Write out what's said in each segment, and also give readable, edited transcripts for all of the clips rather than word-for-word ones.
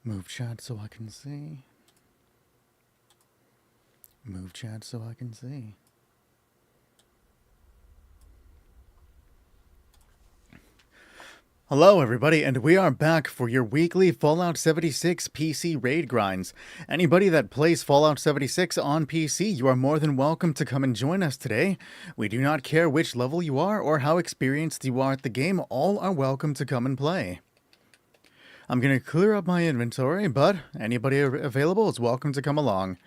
Move chat so I can see. Move chat so I can see. Hello everybody, and we are back for your weekly Fallout 76 PC raid grinds. Anybody that plays Fallout 76 on PC, you are more than welcome to come and join us today. We do not care which level you are or how experienced you are at the game, all are welcome to come and play. I'm going to clear up my inventory, but anybody available is welcome to come along.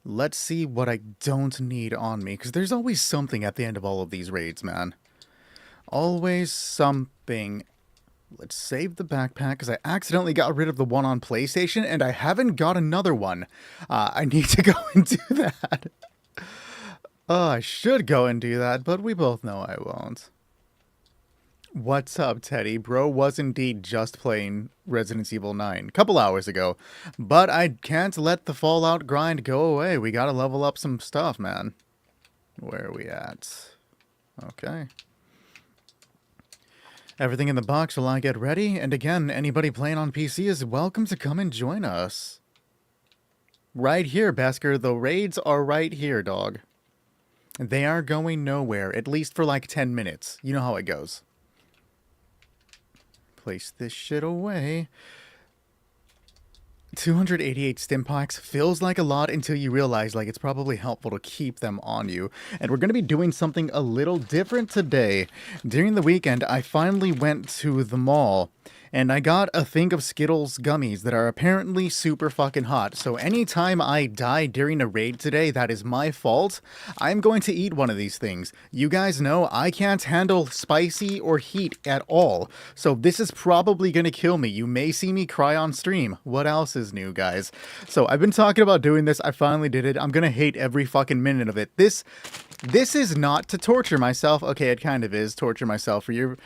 Let's see what I don't need on me, because there's always something at the end of all of these raids, man. Always something. Let's save the backpack, because I accidentally got rid of the one on PlayStation, and I haven't got another one. I need to go and do that. I should go and do that, but we both know I won't. What's up, Teddy? Bro was indeed just playing Resident Evil 9 a couple hours ago, but I can't let the Fallout grind go away. We gotta level up some stuff, man. Where are we at? Okay. Everything in the box while I get ready, and again, anybody playing on PC is welcome to come and join us. Right here, Basker, the raids are right here, dog. They are going nowhere, at least for like 10 minutes. You know how it goes. Place this shit away. 288 Stimpaks feels like a lot until you realize like it's probably helpful to keep them on you. And we're going to be doing something a little different today. During the weekend, I finally went to the mall and I got a thing of Skittles gummies that are apparently super fucking hot. So anytime I die during a raid today, that is my fault. I'm going to eat one of these things. You guys know I can't handle spicy or heat at all. So this is probably going to kill me. You may see me cry on stream. What else is new, guys? So I've been talking about doing this. I finally did it. I'm going to hate every fucking minute of it. This is not to torture myself. Okay, it kind of is torture myself for your,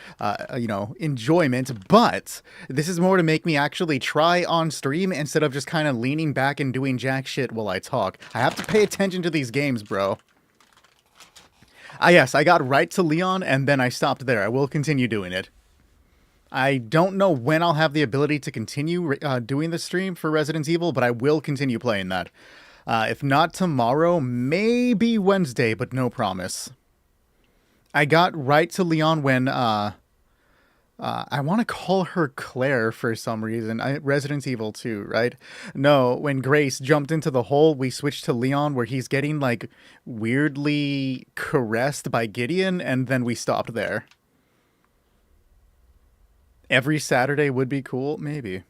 enjoyment, but this is more to make me actually try on stream instead of just kind of leaning back and doing jack shit while I talk. I have to pay attention to these games, bro. Yes, I got right to Leon and then I stopped there. I will continue doing it. I don't know when I'll have the ability to continue doing the stream for Resident Evil, but I will continue playing that. If not tomorrow, maybe Wednesday, but no promise. I got right to Leon when, I want to call her Claire for some reason. Resident Evil 2, right? No, when Grace jumped into the hole, we switched to Leon where he's getting, like, weirdly caressed by Gideon, and then we stopped there. Every Saturday would be cool? Maybe.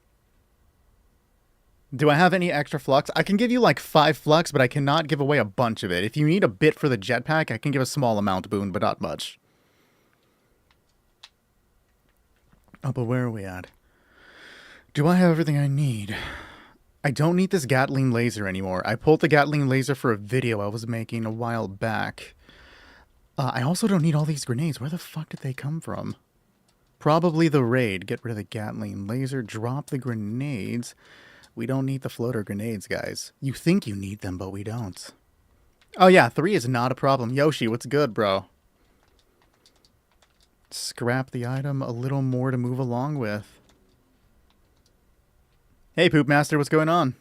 Do I have any extra flux? I can give you like 5 flux, but I cannot give away a bunch of it. If you need a bit for the jetpack, I can give a small amount, Boone, but not much. Oh, but where are we at? Do I have everything I need? I don't need this Gatling laser anymore. I pulled the Gatling laser for a video I was making a while back. I also don't need all these grenades. Where the fuck did they come from? Probably the raid. Get rid of the Gatling laser. Drop the grenades. We don't need the floater grenades, guys. You think you need them, but we don't. Oh yeah, 3 is not a problem. Yoshi, what's good, bro? Scrap the item, a little more to move along with. Hey, Poop Master, what's going on?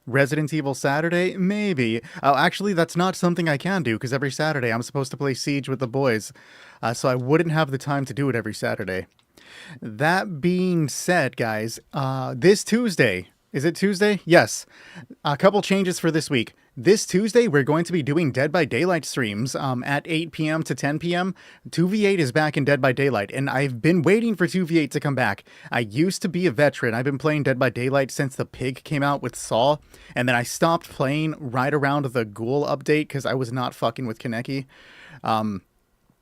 Resident Evil Saturday? Maybe. Oh, actually, that's not something I can do, because every Saturday I'm supposed to play Siege with the boys. So I wouldn't have the time to do it every Saturday. That being said, guys, this Tuesday, is it Tuesday? Yes. A couple changes for this week. This Tuesday, we're going to be doing Dead by Daylight streams at 8 p.m. to 10 p.m. 2v8 is back in Dead by Daylight, and I've been waiting for 2v8 to come back. I used to be a veteran. I've been playing Dead by Daylight since the pig came out with Saw, and then I stopped playing right around the Ghoul update because I was not fucking with Kaneki.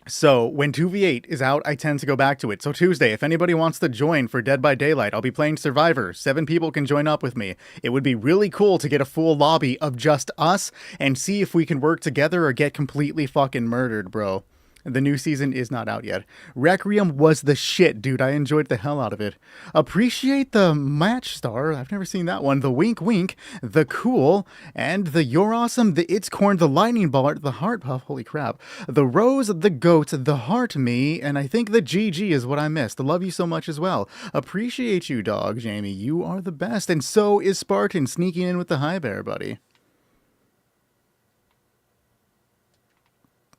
So when 2v8 is out, I tend to go back to it. So Tuesday, if anybody wants to join for Dead by Daylight, I'll be playing Survivor. 7 people can join up with me. It would be really cool to get a full lobby of just us and see if we can work together or get completely fucking murdered, bro. The new season is not out yet. Requiem was the shit, dude. I enjoyed the hell out of it. Appreciate the Match Star. I've never seen that one. The Wink Wink, the Cool, and the You're Awesome, the It's Corn, the Lightning Bolt, the Heart Puff. Holy crap. The Rose, the Goat, the Heart Me, and I think the GG is what I missed. Love you so much as well. Appreciate you, dog, Jamie. You are the best. And so is Spartan sneaking in with the High Bear, buddy.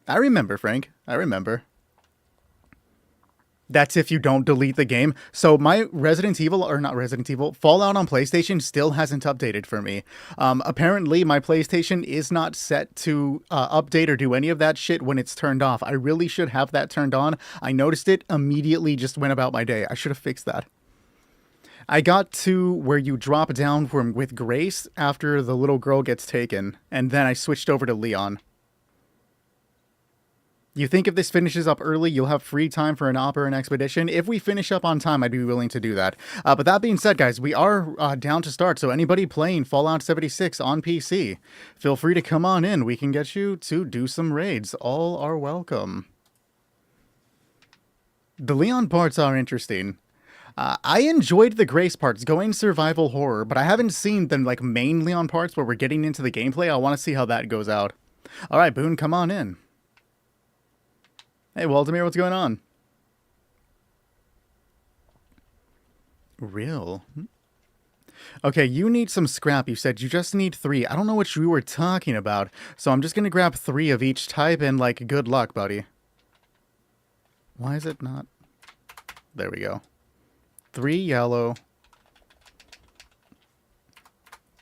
I remember, Frank. I remember. That's if you don't delete the game. So my Resident Evil, or not Resident Evil, Fallout on PlayStation still hasn't updated for me. Apparently, my PlayStation is not set to update or do any of that shit when it's turned off. I really should have that turned on. I noticed it, immediately just went about my day. I should have fixed that. I got to where you drop down with Grace after the little girl gets taken, and then I switched over to Leon. You think if this finishes up early, you'll have free time for an op or an expedition? If we finish up on time, I'd be willing to do that. But that being said, guys, we are down to start. So anybody playing Fallout 76 on PC, feel free to come on in. We can get you to do some raids. All are welcome. The Leon parts are interesting. I enjoyed the Grace parts, going survival horror, but I haven't seen the main Leon parts where we're getting into the gameplay. I want to see how that goes out. All right, Boone, come on in. Hey, Waldemir, what's going on? Real? Okay, you need some scrap. You said you just need 3. I don't know what you were talking about, so I'm just going to grab 3 of each type and, good luck, buddy. Why is it not? There we go. 3 yellow.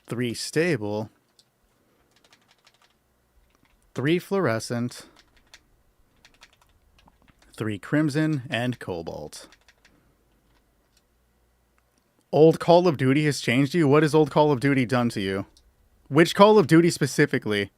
3 stable. 3 fluorescent. 3 crimson, and cobalt. Old Call of Duty has changed you? What has Old Call of Duty done to you? Which Call of Duty specifically?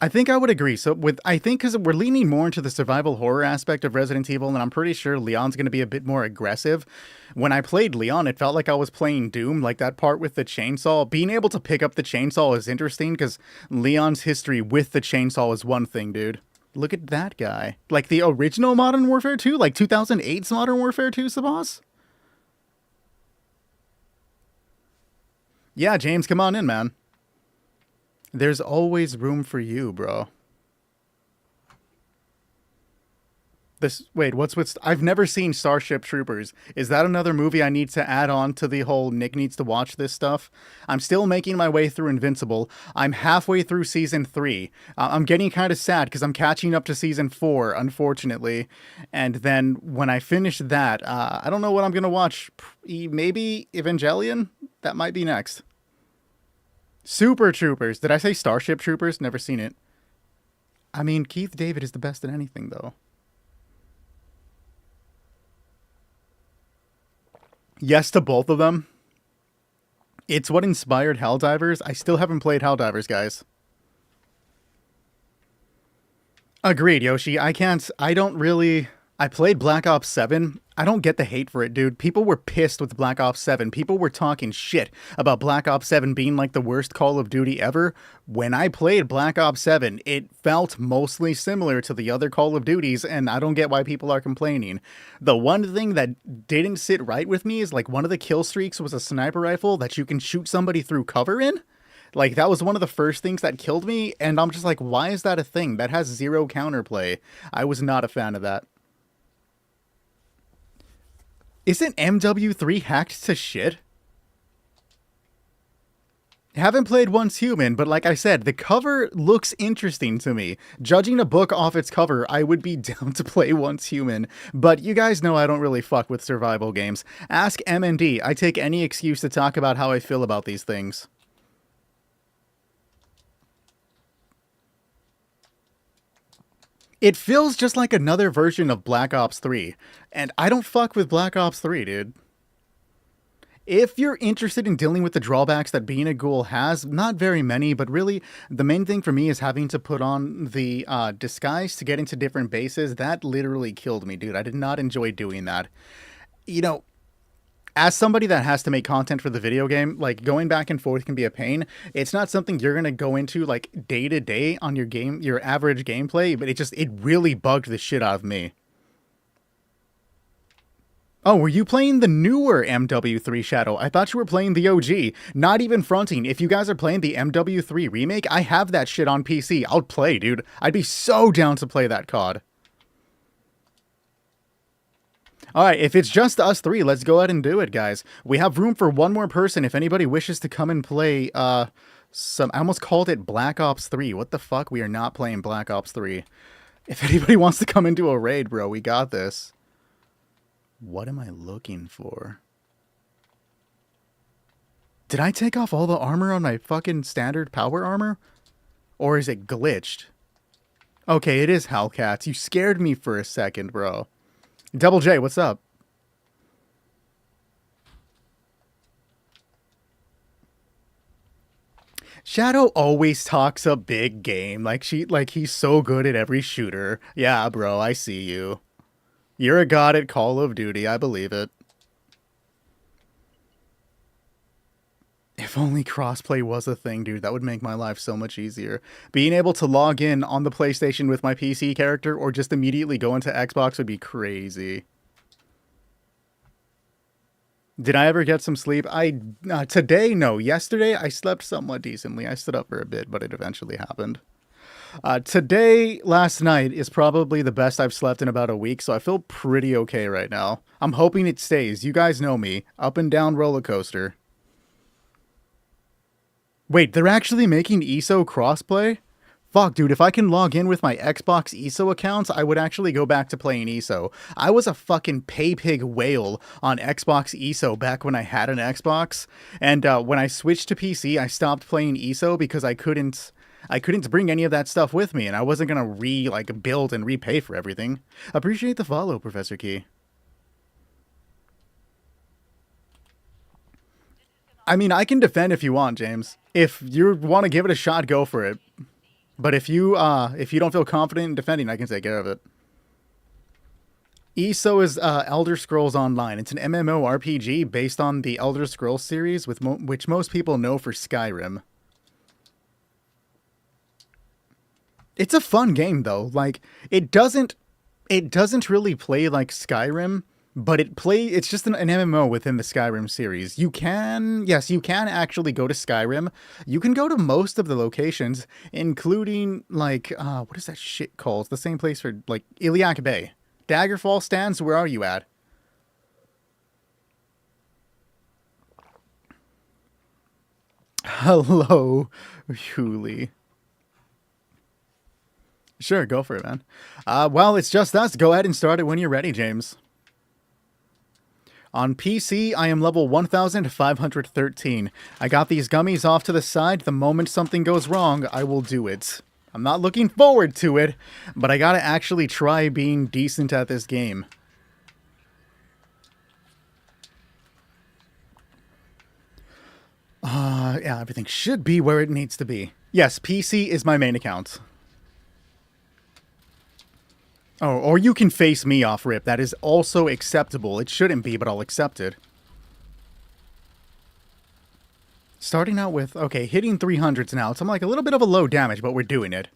I think I would agree. So I think because we're leaning more into the survival horror aspect of Resident Evil, and I'm pretty sure Leon's going to be a bit more aggressive. When I played Leon, it felt like I was playing Doom, like that part with the chainsaw. Being able to pick up the chainsaw is interesting because Leon's history with the chainsaw is one thing, dude. Look at that guy. Like the original Modern Warfare 2, like 2008's Modern Warfare 2, Sabas? Yeah, James, come on in, man. There's always room for you, bro. Wait, what's with... I've never seen Starship Troopers. Is that another movie I need to add on to the whole Nick needs to watch this stuff? I'm still making my way through Invincible. I'm halfway through Season 3. I'm getting kind of sad because I'm catching up to Season 4, unfortunately. And then when I finish that, I don't know what I'm going to watch. Maybe Evangelion? That might be next. Super Troopers. Did I say Starship Troopers? Never seen it. I mean, Keith David is the best at anything, though. Yes to both of them. It's what inspired Helldivers. I still haven't played Helldivers, guys. Agreed, Yoshi. I played Black Ops 7. I don't get the hate for it, dude. People were pissed with Black Ops 7. People were talking shit about Black Ops 7 being like the worst Call of Duty ever. When I played Black Ops 7, it felt mostly similar to the other Call of Duties, and I don't get why people are complaining. The one thing that didn't sit right with me is one of the kill streaks was a sniper rifle that you can shoot somebody through cover in. That was one of the first things that killed me, and I'm just like, why is that a thing? That has 0 counterplay. I was not a fan of that. Isn't MW3 hacked to shit? Haven't played Once Human, but like I said, the cover looks interesting to me. Judging a book off its cover, I would be down to play Once Human, but you guys know I don't really fuck with survival games. Ask MND. I take any excuse to talk about how I feel about these things. It feels just like another version of Black Ops 3, and I don't fuck with Black Ops 3, dude. If you're interested in dealing with the drawbacks that being a ghoul has, not very many, but really, the main thing for me is having to put on the disguise to get into different bases. That literally killed me, dude. I did not enjoy doing that. You know, as somebody that has to make content for the video game, like going back and forth can be a pain. It's not something you're gonna go into like day to day on your game, your average gameplay, but it really bugged the shit out of me. Oh, were you playing the newer MW3 Shadow? I thought you were playing the OG. Not even fronting. If you guys are playing the MW3 remake, I have that shit on PC. I'll play, dude. I'd be so down to play that COD. Alright, if it's just us three, let's go ahead and do it, guys. We have room for one more person if anybody wishes to come and play, I almost called it Black Ops 3. What the fuck? We are not playing Black Ops 3. If anybody wants to come into a raid, bro, we got this. What am I looking for? Did I take off all the armor on my fucking standard power armor? Or is it glitched? Okay, it is Hellcats. You scared me for a second, bro. Double J, what's up? Shadow always talks a big game. Like he's so good at every shooter. Yeah, bro, I see you. You're a god at Call of Duty, I believe it. If only crossplay was a thing, dude, that would make my life so much easier. Being able to log in on the PlayStation with my PC character or just immediately go into Xbox would be crazy. Did I ever get some sleep? Today, no. Yesterday, I slept somewhat decently. I stood up for a bit, but it eventually happened. Today, last night, is probably the best I've slept in about a week, so I feel pretty okay right now. I'm hoping it stays. You guys know me. Up and down roller coaster. Wait, they're actually making ESO crossplay? Fuck, dude, if I can log in with my Xbox ESO accounts, I would actually go back to playing ESO. I was a fucking pay-pig whale on Xbox ESO back when I had an Xbox, and when I switched to PC, I stopped playing ESO because I couldn't bring any of that stuff with me, and I wasn't gonna build and repay for everything. Appreciate the follow, Professor Key. I mean, I can defend if you want, James. If you want to give it a shot, go for it. But if you don't feel confident in defending, I can take care of it. ESO is Elder Scrolls Online. It's an MMORPG based on the Elder Scrolls series, which most people know for Skyrim. It's a fun game though. Like it doesn't really play like Skyrim, but it's just an MMO within the Skyrim series. You can actually go to Skyrim. You can go to most of the locations, including like what is that shit called? It's the same place for like Iliac Bay. Daggerfall stands, where are you at? Hello, Huli. Sure, go for it, man. Well, it's just us. Go ahead and start it when you're ready, James. On PC, I am level 1513. I got these gummies off to the side. The moment something goes wrong, I will do it. I'm not looking forward to it, but I gotta actually try being decent at this game. Yeah, everything should be where it needs to be. Yes, PC is my main account. Oh, or you can face me off rip. That is also acceptable. It shouldn't be, but I'll accept it. Starting out with, okay, hitting 300s now. It's like a little bit of a low damage, but we're doing it.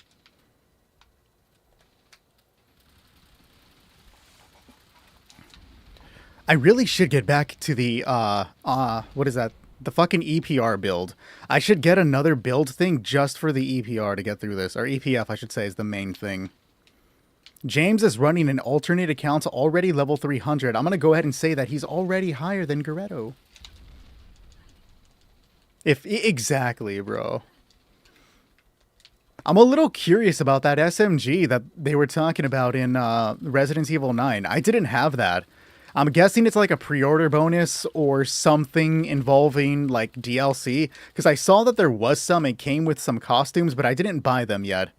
I really should get back to the, what is that? The fucking EPR build. I should get another build thing just for the EPR to get through this. Or EPF, I should say, is the main thing. James is running an alternate account already level 300. I'm going to go ahead and say that he's already higher than Garetto. Exactly, bro. I'm a little curious about that SMG that they were talking about in Resident Evil 9. I didn't have that. I'm guessing it's like a pre-order bonus or something involving like DLC. Because I saw that there was some. It came with some costumes, but I didn't buy them yet.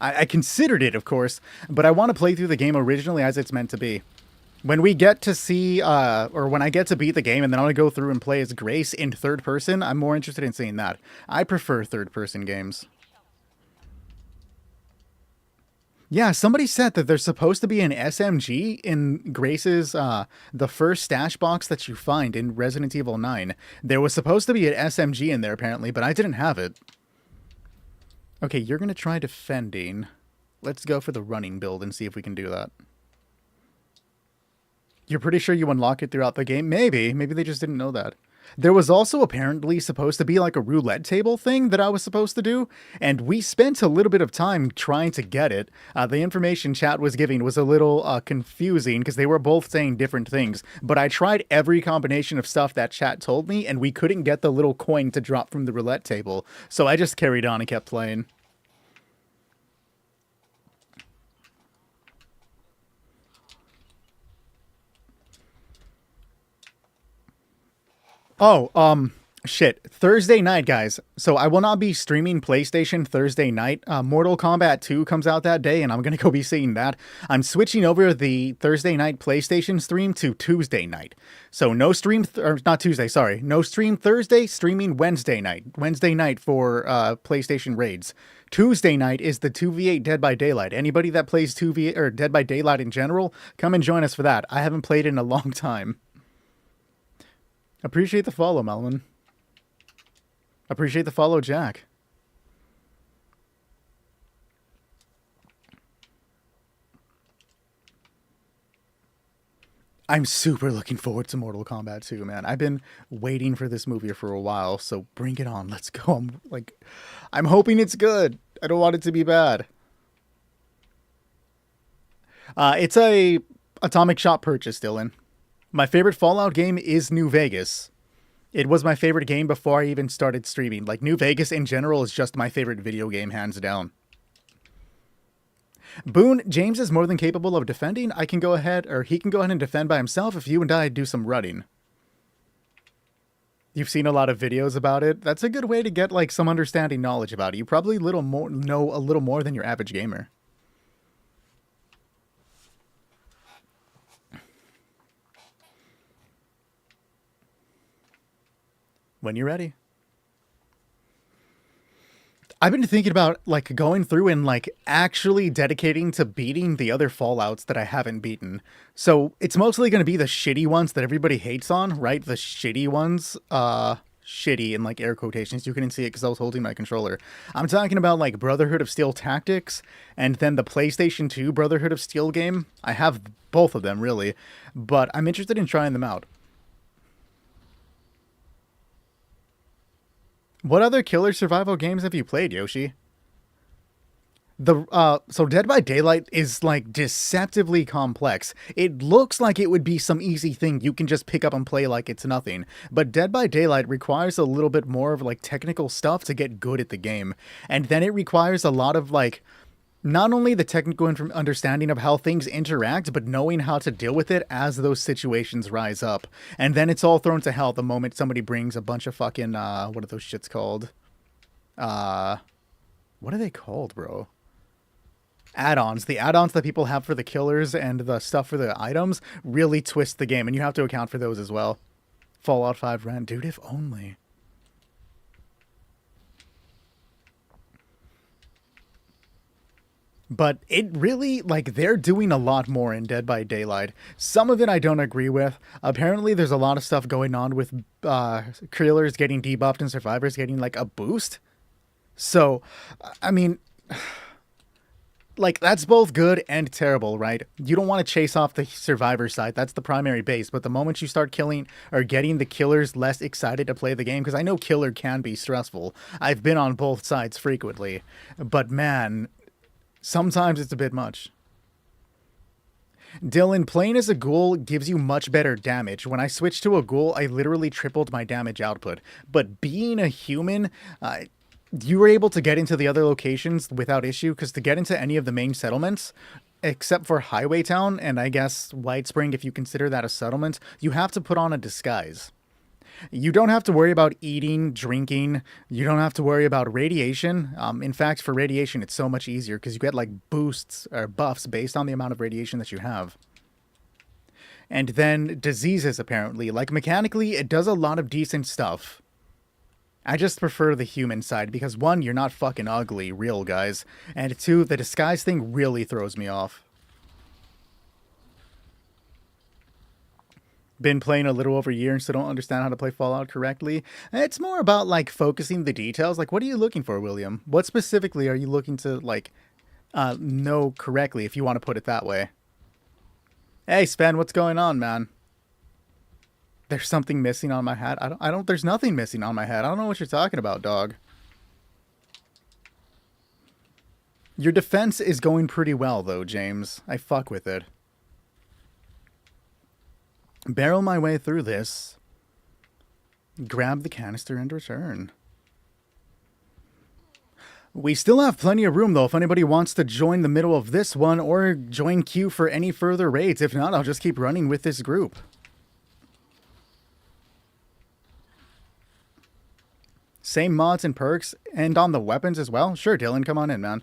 I considered it, of course, but I want to play through the game originally as it's meant to be. When we get to see, or when I get to beat the game and then I'm going to go through and play as Grace in third person, I'm more interested in seeing that. I prefer third person games. Yeah, somebody said that there's supposed to be an SMG in Grace's, the first stash box that you find in Resident Evil 9. There was supposed to be an SMG in there, apparently, but I didn't have it. Okay, you're gonna try defending. Let's go for the running build and see if we can do that. You're pretty sure you unlock it throughout the game? Maybe. Maybe they just didn't know that. There was also apparently supposed to be like a roulette table thing that I was supposed to do, and we spent a little bit of time trying to get it. The information chat was giving was a little confusing because they were both saying different things, but I tried every combination of stuff that chat told me, and we couldn't get the little coin to drop from the roulette table, so I just carried on and kept playing. Oh, shit. Thursday night, guys. So I will not be streaming PlayStation Thursday night. Mortal Kombat 2 comes out that day, and I'm going to go be seeing that. I'm switching over the Thursday night PlayStation stream to Tuesday night. So no stream, or not Tuesday, sorry. No stream Thursday, streaming Wednesday night. Wednesday night for PlayStation raids. Tuesday night is the 2v8 Dead by Daylight. Anybody that plays 2v or Dead by Daylight in general, come and join us for that. I haven't played in a long time. Appreciate the follow, Melvin. Appreciate the follow, Jack. I'm super looking forward to Mortal Kombat 2, man. I've been waiting for this movie for a while, so bring it on. Let's go. I'm hoping it's good. I don't want it to be bad. It's a Atomic Shop purchase, Dylan. My favorite Fallout game is New Vegas. It was my favorite game before I even started streaming. Like, New Vegas in general is just my favorite video game, hands down. Boone, James is more than capable of defending. I can go ahead, or he can go ahead and defend by himself if you and I do some running. You've seen a lot of videos about it. That's a good way to get, like, some understanding knowledge about it. You probably know a little more than your average gamer. When you're ready. I've been thinking about, like, going through and, like, actually dedicating to beating the other Fallouts that I haven't beaten. So it's mostly going to be the shitty ones that everybody hates on, right? The shitty ones. Shitty in, like, air quotations. You couldn't see it because I was holding my controller. I'm talking about, like, Brotherhood of Steel Tactics and then the PlayStation 2 Brotherhood of Steel game. I have both of them, really. But I'm interested in trying them out. What other killer survival games have you played, Yoshi? So Dead by Daylight is, like, deceptively complex. It looks like it would be some easy thing you can just pick up and play like it's nothing. But Dead by Daylight requires a little bit more of, like, technical stuff to get good at the game. And then it requires a lot of, like, not only the technical understanding of how things interact, but knowing how to deal with it as those situations rise up. And then it's all thrown to hell the moment somebody brings a bunch of fucking, what are those shits called? What are they called, bro? Add-ons. The add-ons that people have for the killers and the stuff for the items really twist the game, and you have to account for those as well. Fallout 5 ran, dude, if only. But it really, like, they're doing a lot more in Dead by Daylight. Some of it I don't agree with. Apparently there's a lot of stuff going on with killers getting debuffed and survivors getting, like, a boost. So, I mean, like, that's both good and terrible, right? You don't want to chase off the survivor side. That's the primary base. But the moment you start killing or getting the killers less excited to play the game, because I know killer can be stressful. I've been on both sides frequently. But man, sometimes it's a bit much. Dylan, playing as a ghoul gives you much better damage. When I switched to a ghoul, I literally tripled my damage output. But being a human, you were able to get into the other locations without issue, because to get into any of the main settlements, except for Highway Town, and I guess White Spring, if you consider that a settlement, you have to put on a disguise. You don't have to worry about eating, drinking. You don't have to worry about radiation. In fact, for radiation, it's so much easier because you get, like, boosts or buffs based on the amount of radiation that you have. And then diseases, apparently. Like, mechanically, it does a lot of decent stuff. I just prefer the human side because one, you're not fucking ugly, real guys, and two, the disguise thing really throws me off. Been playing a little over a year and still don't understand how to play Fallout correctly. It's more about like focusing the details. Like, what are you looking for, William? What specifically are you looking to like know correctly, if you want to put it that way? Hey, Sven, what's going on, man? There's something missing on my hat. There's nothing missing on my hat. I don't know what you're talking about, dog. Your defense is going pretty well, though, James. I fuck with it. Barrel my way through this. Grab the canister and return. We still have plenty of room, though, if anybody wants to join the middle of this one or join queue for any further raids. If not, I'll just keep running with this group. Same mods and perks, and on the weapons as well? Sure, Dylan, come on in, man.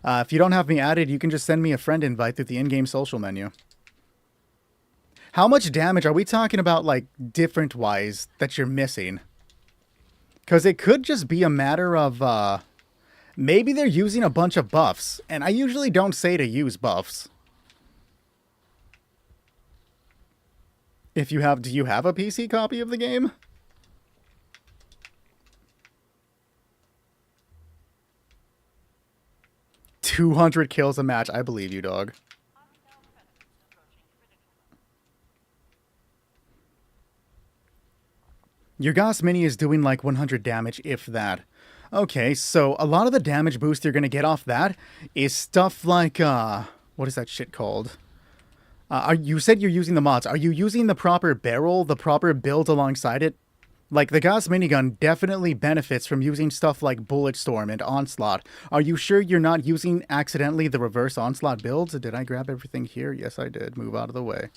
If you don't have me added, you can just send me a friend invite through the in-game social menu. How much damage are we talking about, like, different-wise that you're missing? Because it could just be a matter of, maybe they're using a bunch of buffs, and I usually don't say to use buffs. Do you have a PC copy of the game? $200 kills a match. I believe you, dog. Your Gauss Mini is doing like 100 damage, if that. Okay, so a lot of the damage boost you're going to get off that is stuff like, what is that shit called? You said you're using the mods. Are you using the proper barrel, the proper build alongside it? Like, the Gauss Minigun definitely benefits from using stuff like Bulletstorm and Onslaught. Are you sure you're not using accidentally the reverse Onslaught builds? Did I grab everything here? Yes, I did. Move out of the way.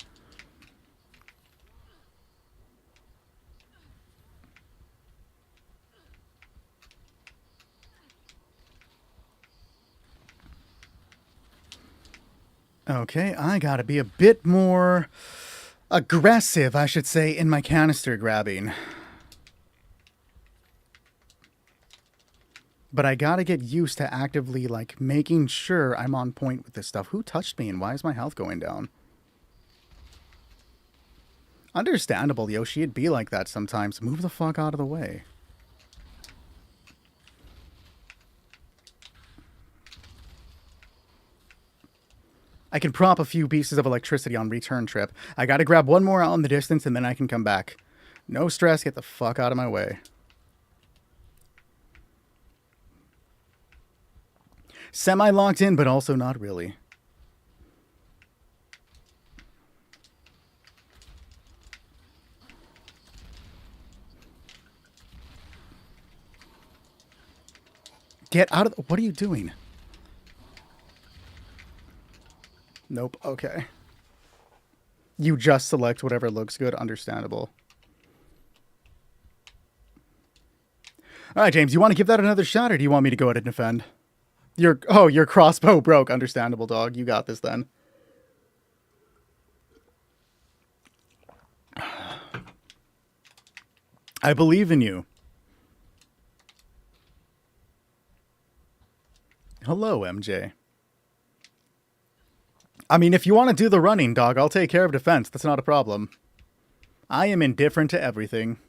Okay, I gotta be a bit more aggressive, I should say, in my canister grabbing. But I gotta get used to actively, like, making sure I'm on point with this stuff. Who touched me and why is my health going down? Understandable, Yoshi. It'd be like that sometimes. Move the fuck out of the way. I can prop a few pieces of electricity on return trip. I gotta grab one more out in the distance and then I can come back. No stress, get the fuck out of my way. Semi-locked in, but also not really. Get out of the... What are you doing? Nope, okay. You just select whatever looks good, understandable. Alright, James, you want to give that another shot, or do you want me to go ahead and defend? Your crossbow broke, understandable, dog. You got this, then. I believe in you. Hello, MJ. I mean, if you want to do the running, dog, I'll take care of defense. That's not a problem. I am indifferent to everything.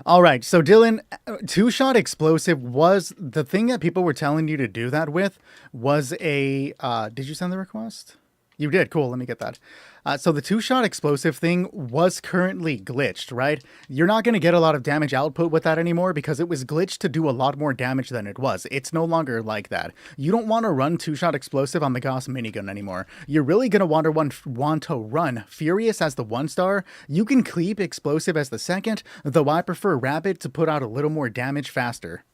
All right, so Dylan, two-shot explosive was the thing that people were telling you to do that with was a, did you send the request? You did. Cool. Let me get that. So the two-shot explosive thing was currently glitched, right? You're not going to get a lot of damage output with that anymore because it was glitched to do a lot more damage than it was. It's no longer like that. You don't want to run two-shot explosive on the Gauss minigun anymore. You're really going to want to run Furious as the 1-star. You can keep explosive as the 2nd, though I prefer Rapid to put out a little more damage faster.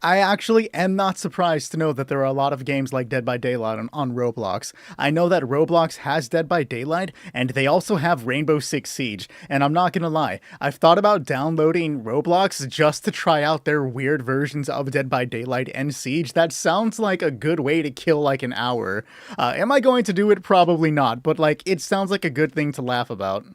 I actually am not surprised to know that there are a lot of games like Dead by Daylight on Roblox. I know that Roblox has Dead by Daylight, and they also have Rainbow Six Siege. And I'm not gonna lie, I've thought about downloading Roblox just to try out their weird versions of Dead by Daylight and Siege. That sounds like a good way to kill like an hour. Am I going to do it? Probably not, but like it sounds like a good thing to laugh about.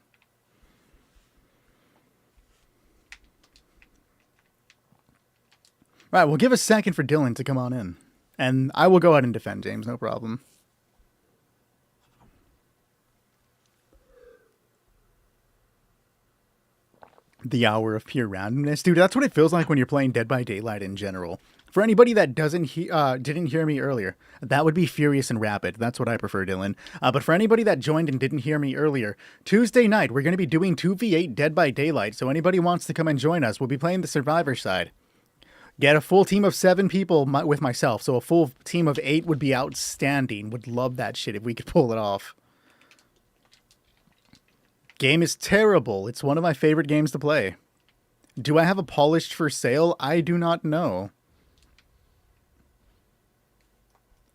All right, we'll give a second for Dylan to come on in. And I will go ahead and defend James, no problem. The hour of pure randomness. Dude, that's what it feels like when you're playing Dead by Daylight in general. For anybody that didn't hear me earlier, that would be Furious and Rapid. That's what I prefer, Dylan. But for anybody that joined and didn't hear me earlier, Tuesday night, we're going to be doing 2v8 Dead by Daylight. So anybody wants to come and join us, we'll be playing the Survivor side. Get a full team of 7 people with myself, so a full team of 8 would be outstanding. Would love that shit if we could pull it off. Game is terrible. It's one of my favorite games to play. Do I have a polished for sale? I do not know.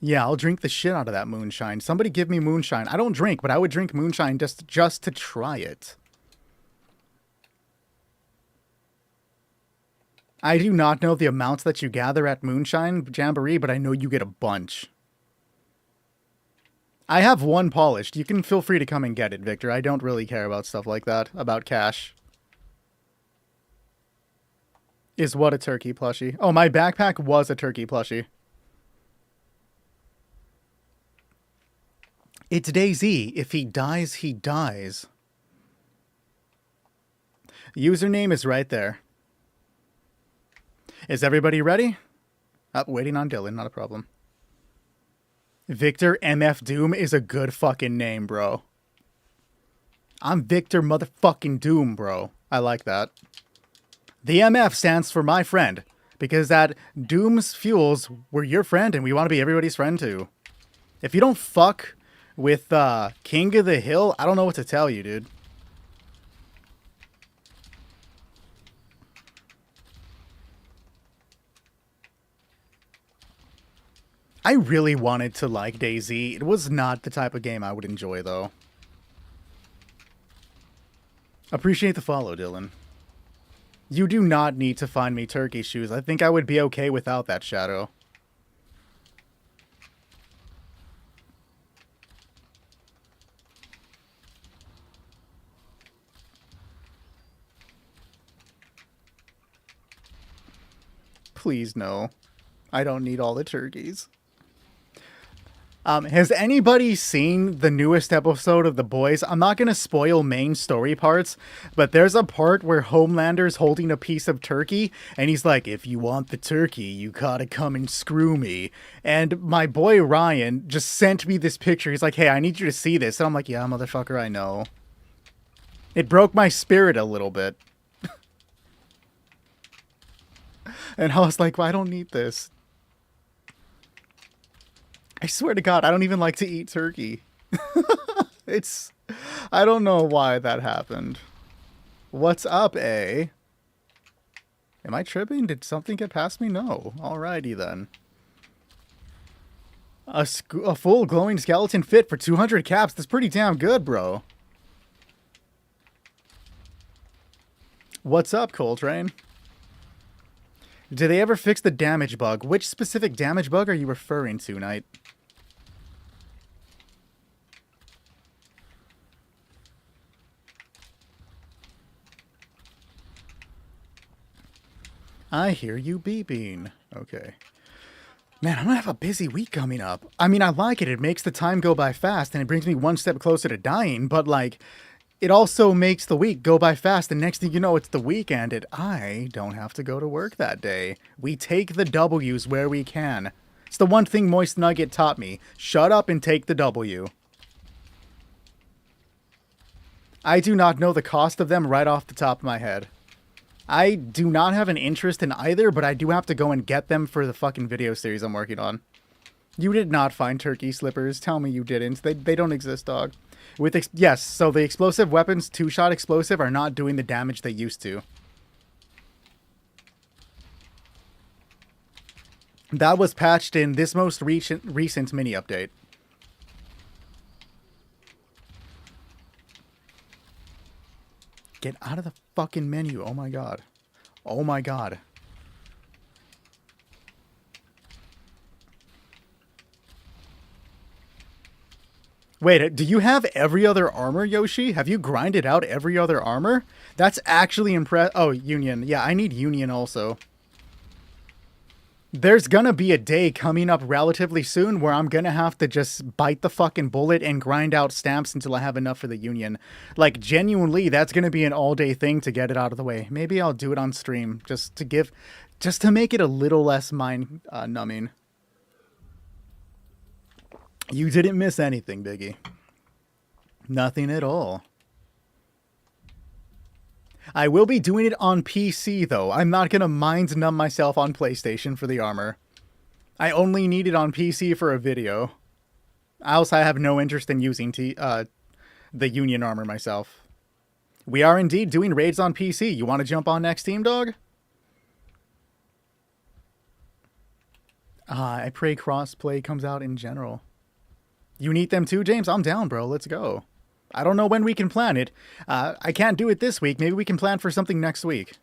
Yeah, I'll drink the shit out of that moonshine. Somebody give me moonshine. I don't drink, but I would drink moonshine just to try it. I do not know the amounts that you gather at Moonshine Jamboree, but I know you get a bunch. I have 1 polished. You can feel free to come and get it, Victor. I don't really care about stuff like that, about cash. Is what a turkey plushie? Oh, my backpack was a turkey plushie. It's DayZ. If he dies, he dies. Username is right there. Is everybody ready? Waiting on Dylan, not a problem. Victor MF Doom is a good fucking name, bro. I'm Victor motherfucking Doom, bro. I like that. The MF stands for my friend, because that Doom's fuels were your friend, and we want to be everybody's friend too. If you don't fuck with King of the Hill, I don't know what to tell you, dude. I really wanted to like DayZ. It was not the type of game I would enjoy, though. Appreciate the follow, Dylan. You do not need to find me turkey shoes. I think I would be okay without that, Shadow. Please, no. I don't need all the turkeys. Has anybody seen the newest episode of The Boys? I'm not going to spoil main story parts, but there's a part where Homelander's holding a piece of turkey, and he's like, if you want the turkey, you gotta come and screw me. And my boy Ryan just sent me this picture. He's like, hey, I need you to see this. And I'm like, yeah, motherfucker, I know. It broke my spirit a little bit. And I was like, well, I don't need this. I swear to God, I don't even like to eat turkey. I don't know why that happened. What's up, A? Am I tripping? Did something get past me? No. Alrighty then. A full glowing skeleton fit for 200 caps. That's pretty damn good, bro. What's up, Coltrane? Did they ever fix the damage bug? Which specific damage bug are you referring to, Knight? I hear you beeping. Okay. Man, I'm gonna have a busy week coming up. I mean, I like it. It makes the time go by fast, and it brings me one step closer to dying, but, like, it also makes the week go by fast, and next thing you know, it's the weekend, and I don't have to go to work that day. We take the W's where we can. It's the one thing Moist Nugget taught me. Shut up and take the W. I do not know the cost of them right off the top of my head. I do not have an interest in either, but I do have to go and get them for the fucking video series I'm working on. You did not find turkey slippers. Tell me you didn't. They don't exist, dog. Yes, so the explosive weapons, 2-shot explosive, are not doing the damage they used to. That was patched in this most recent mini update. Get out of the fucking menu. Oh my god. Oh my god. Wait, do you have every other armor, Yoshi? Have you grinded out every other armor? That's actually Oh, Union. Yeah, I need Union also. There's gonna be a day coming up relatively soon where I'm gonna have to just bite the fucking bullet and grind out stamps until I have enough for the Union. Like, genuinely, that's gonna be an all-day thing to get it out of the way. Maybe I'll do it on stream, just to make it a little less mind-numbing. You didn't miss anything, Biggie. Nothing at all. I will be doing it on PC, though. I'm not going to mind-numb myself on PlayStation for the armor. I only need it on PC for a video. Else I have no interest in using the Union armor myself. We are indeed doing raids on PC. You want to jump on next, Team Dog? I pray crossplay comes out in general. You need them too, James? I'm down, bro. Let's go. I don't know when we can plan it. I can't do it this week. Maybe we can plan for something next week.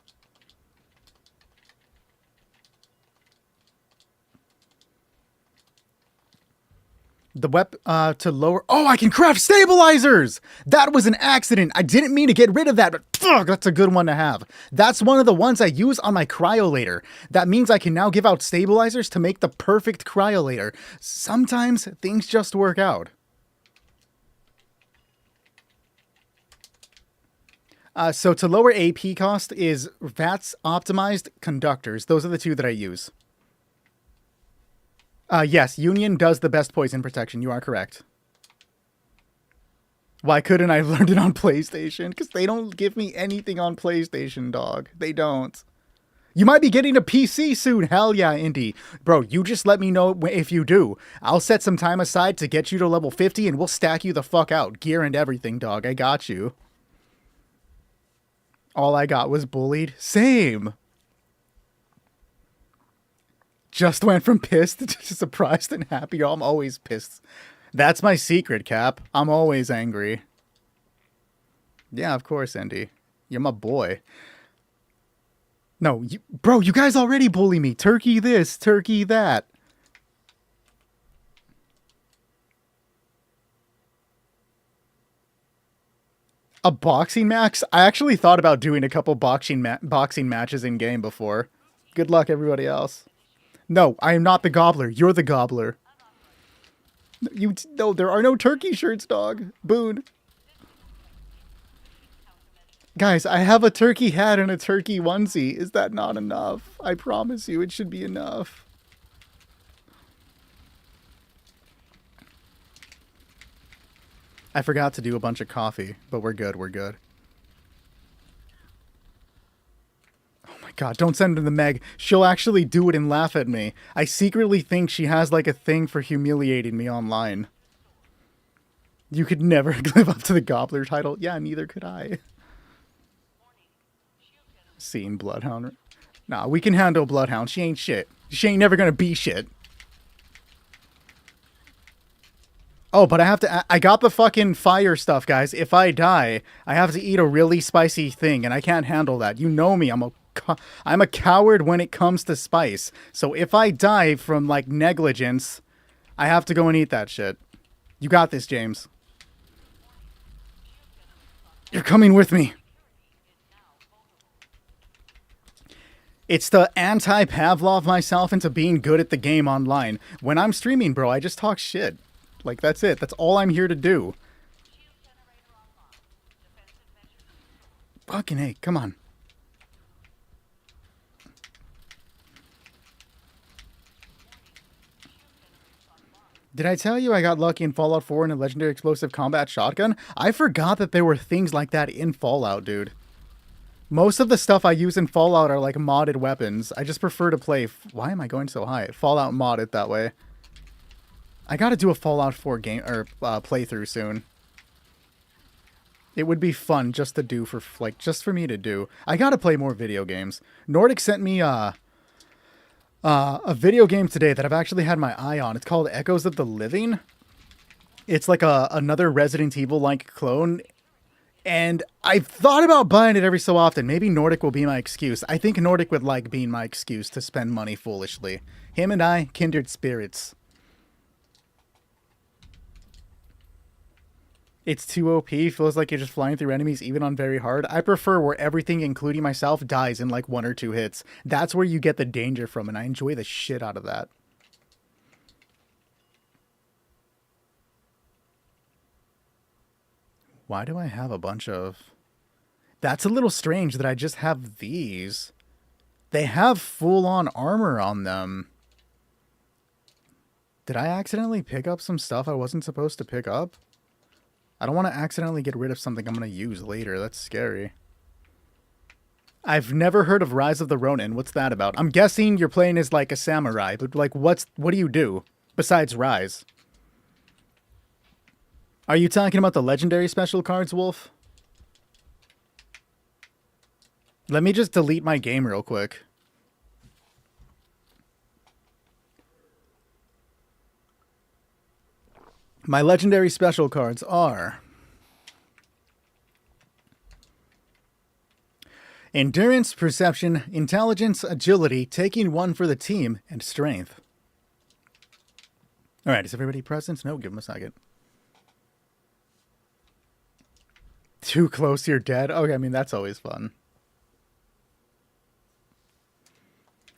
The to lower... Oh, I can craft stabilizers! That was an accident. I didn't mean to get rid of that, but fuck, that's a good one to have. That's one of the ones I use on my cryolator. That means I can now give out stabilizers to make the perfect cryolator. Sometimes things just work out. So to lower AP cost is VATS optimized conductors. Those are the two that I use. Yes, Union does the best poison protection. You are correct. Why couldn't I have learned it on PlayStation? Because they don't give me anything on PlayStation, dog. They don't. You might be getting a PC soon. Hell yeah, Indy. Bro, you just let me know if you do. I'll set some time aside to get you to level 50 and we'll stack you the fuck out. Gear and everything, dog. I got you. All I got was bullied. Same. Just went from pissed to surprised and happy. I'm always pissed. That's my secret, Cap. I'm always angry. Yeah, of course, Andy. You're my boy. No, bro, you guys already bully me. Turkey this, turkey that. A boxing match? I actually thought about doing a couple boxing matches in game before. Good luck, everybody else. No, I am not the gobbler. You're the gobbler. No, there are no turkey shirts, dog. Boone. Guys, I have a turkey hat and a turkey onesie. Is that not enough? I promise you it should be enough. I forgot to do a bunch of coffee, but we're good, we're good. God, don't send her the Meg. She'll actually do it and laugh at me. I secretly think she has like a thing for humiliating me online. You could never live up to the Gobbler title. Yeah, neither could I. Seeing Bloodhound. Nah, we can handle Bloodhound. She ain't shit. She ain't never gonna be shit. Oh, but I got the fucking fire stuff, guys. If I die, I have to eat a really spicy thing, and I can't handle that. You know me, I'm a coward when it comes to spice. So if I die from, like, negligence, I have to go and eat that shit. You got this, James. You're coming with me. It's the anti-Pavlov myself into being good at the game online. When I'm streaming, bro, I just talk shit. Like, that's it. That's all I'm here to do. Fucking hey, come on. Did I tell you I got lucky in Fallout 4 in a legendary explosive combat shotgun? I forgot that there were things like that in Fallout, dude. Most of the stuff I use in Fallout are like modded weapons. I just prefer to play... Why am I going so high? Fallout modded that way. I gotta do a Fallout 4 game or playthrough soon. It would be fun just to do for just for me to do. I gotta play more video games. Nordic sent me A video game today that I've actually had my eye on. It's called Echoes of the Living. It's like another Resident Evil-like clone. And I've thought about buying it every so often. Maybe Nordic will be my excuse. I think Nordic would like being my excuse to spend money foolishly. Him and I, kindred spirits. It's too OP, feels like you're just flying through enemies even on very hard. I prefer where everything, including myself, dies in like 1 or 2 hits. That's where you get the danger from, and I enjoy the shit out of that. Why do I have a bunch of... That's a little strange that I just have these. They have full-on armor on them. Did I accidentally pick up some stuff I wasn't supposed to pick up? I don't want to accidentally get rid of something I'm going to use later. That's scary. I've never heard of Rise of the Ronin. What's that about? I'm guessing you're playing as like a samurai, but like what do you do besides Rise? Are you talking about the legendary special cards, Wolf? Let me just delete my game real quick. My legendary special cards are Endurance, Perception, Intelligence, Agility, taking 1 for the team, and Strength. Alright, is everybody present? No, give them a second. Too close, you're dead? Okay, I mean, that's always fun.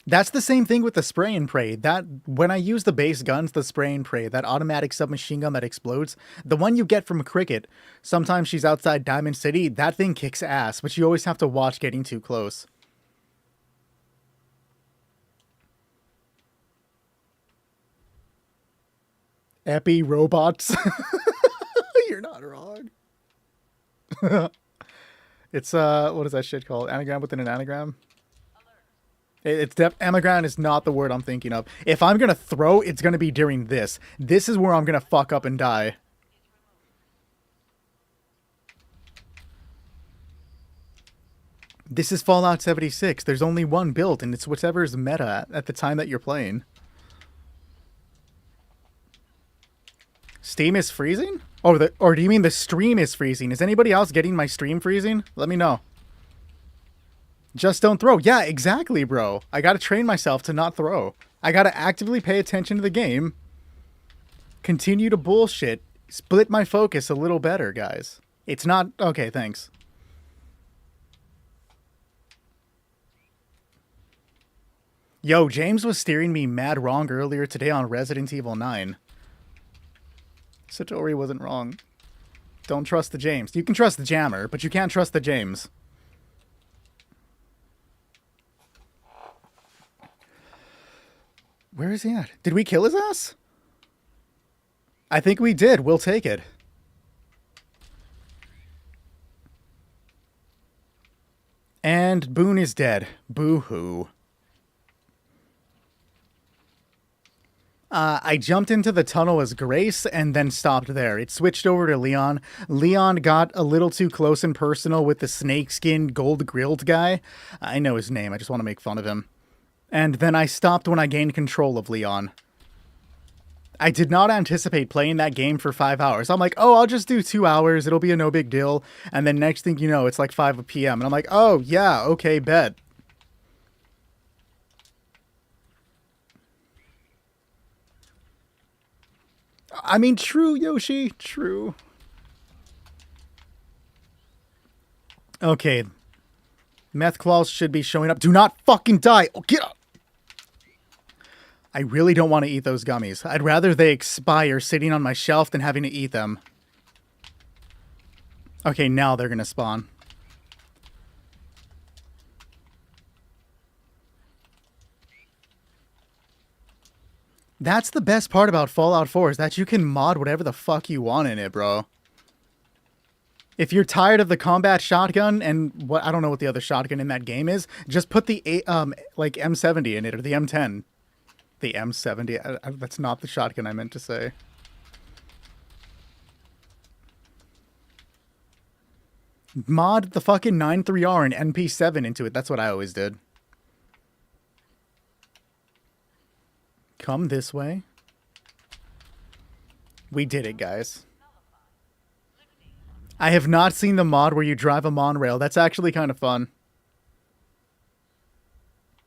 That's the same thing with the spray and pray. That when I use the base guns, the spray and pray, that automatic submachine gun that explodes, the one you get from Cricket, sometimes she's outside Diamond City, that thing kicks ass, but you always have to watch getting too close. Epi robots. You're not wrong. It's, what is that shit called? Anagram within an anagram? It's anagram is not the word I'm thinking of. If I'm going to throw, it's going to be during this. This is where I'm going to fuck up and die. This is Fallout 76. There's only one build, and it's whatever's meta at the time that you're playing. Steam is freezing? Oh, or do you mean the stream is freezing? Is anybody else getting my stream freezing? Let me know. Just don't throw. Yeah, exactly, bro. I gotta train myself to not throw. I gotta actively pay attention to the game. Continue to bullshit. Split my focus a little better, guys. It's not... Okay, thanks. Yo, James was steering me mad wrong earlier today on Resident Evil 9. Satori wasn't wrong. Don't trust the James. You can trust the Jammer, but you can't trust the James. Where is he at? Did we kill his ass? I think we did. We'll take it. And Boone is dead. Boo-hoo. I jumped into the tunnel as Grace and then stopped there. It switched over to Leon. Leon got a little too close and personal with the snakeskin gold-grilled guy. I know his name. I just want to make fun of him. And then I stopped when I gained control of Leon. I did not anticipate playing that game for 5 hours. I'm like, oh, I'll just do 2 hours. It'll be a no big deal. And then next thing you know, it's like 5 p.m. And I'm like, oh, yeah, okay, bet. I mean, true, Yoshi, true. Okay. Meth claws should be showing up. Do not fucking die. Oh, get up. I really don't want to eat those gummies. I'd rather they expire sitting on my shelf than having to eat them. Okay, now they're going to spawn. That's the best part about Fallout 4 is that you can mod whatever the fuck you want in it, bro. If you're tired of the combat shotgun and what I don't know what the other shotgun in that game is, just put the like M70 in it or the M10. The M70. That's not the shotgun I meant to say. Mod the fucking 9.3R and NP7 into it. That's what I always did. Come this way. We did it, guys. I have not seen the mod where you drive a monorail. That's actually kind of fun.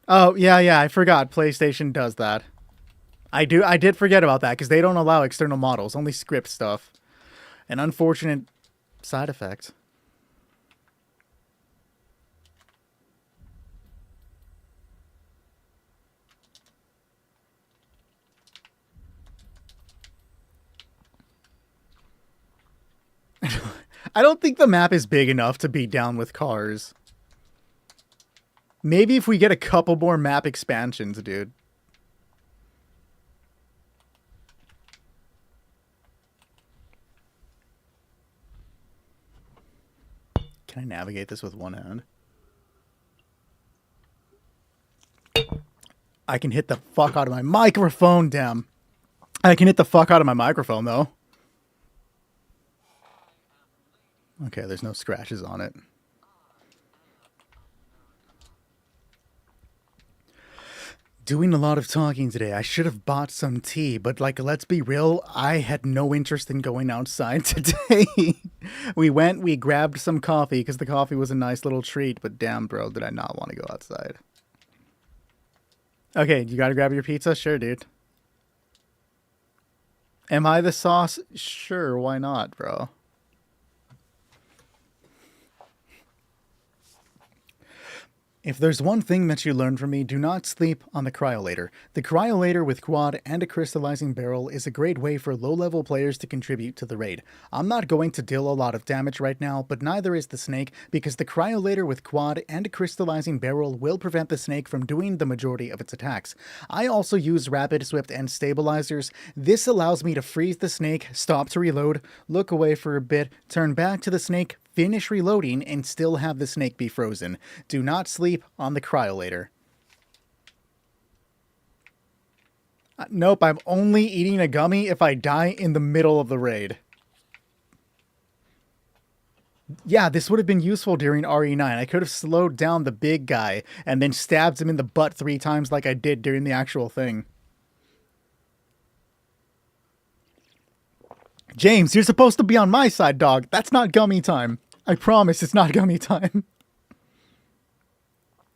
Oh, yeah, I forgot. PlayStation does that. I did forget about that because they don't allow external models, only script stuff. An unfortunate side effect. I don't think the map is big enough to be down with cars. Maybe if we get a couple more map expansions, dude. Can I navigate this with one hand? I can hit the fuck out of my microphone, damn. I can hit the fuck out of my microphone, though. Okay, there's no scratches on it. Doing a lot of talking today. I should have bought some tea, but like, let's be real, I had no interest in going outside today. We grabbed some coffee because the coffee was a nice little treat, but damn, bro, did I not want to go outside. Okay, you gotta grab your pizza? Sure, dude. Am I the sauce? Sure, why not, bro? If there's one thing that you learn from me, do not sleep on the Cryolator. The Cryolator with quad and a crystallizing barrel is a great way for low-level players to contribute to the raid. I'm not going to deal a lot of damage right now, but neither is the snake, because the Cryolator with quad and a crystallizing barrel will prevent the snake from doing the majority of its attacks. I also use rapid, swift, and stabilizers. This allows me to freeze the snake, stop to reload, look away for a bit, turn back to the snake, finish reloading, and still have the snake be frozen. Do not sleep on the Cryolator. Nope, I'm only eating a gummy if I die in the middle of the raid. Yeah, this would have been useful during RE9. I could have slowed down the big guy and then stabbed him in the butt 3 times like I did during the actual thing. James, you're supposed to be on my side, dog. That's not gummy time. I promise it's not gummy time.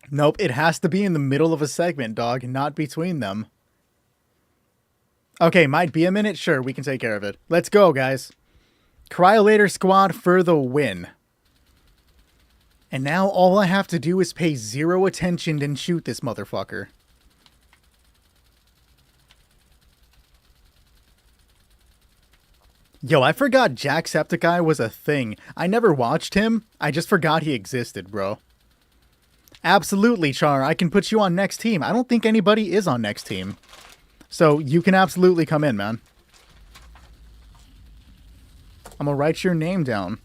Nope, it has to be in the middle of a segment, dog, not between them. Okay, might be a minute. Sure, we can take care of it. Let's go, guys. Cryolator squad for the win. And now all I have to do is pay 0 attention and shoot this motherfucker. Yo, I forgot Jacksepticeye was a thing. I never watched him. I just forgot he existed, bro. Absolutely, Char. I can put you on next team. I don't think anybody is on next team. So you can absolutely come in, man. I'm gonna write your name down.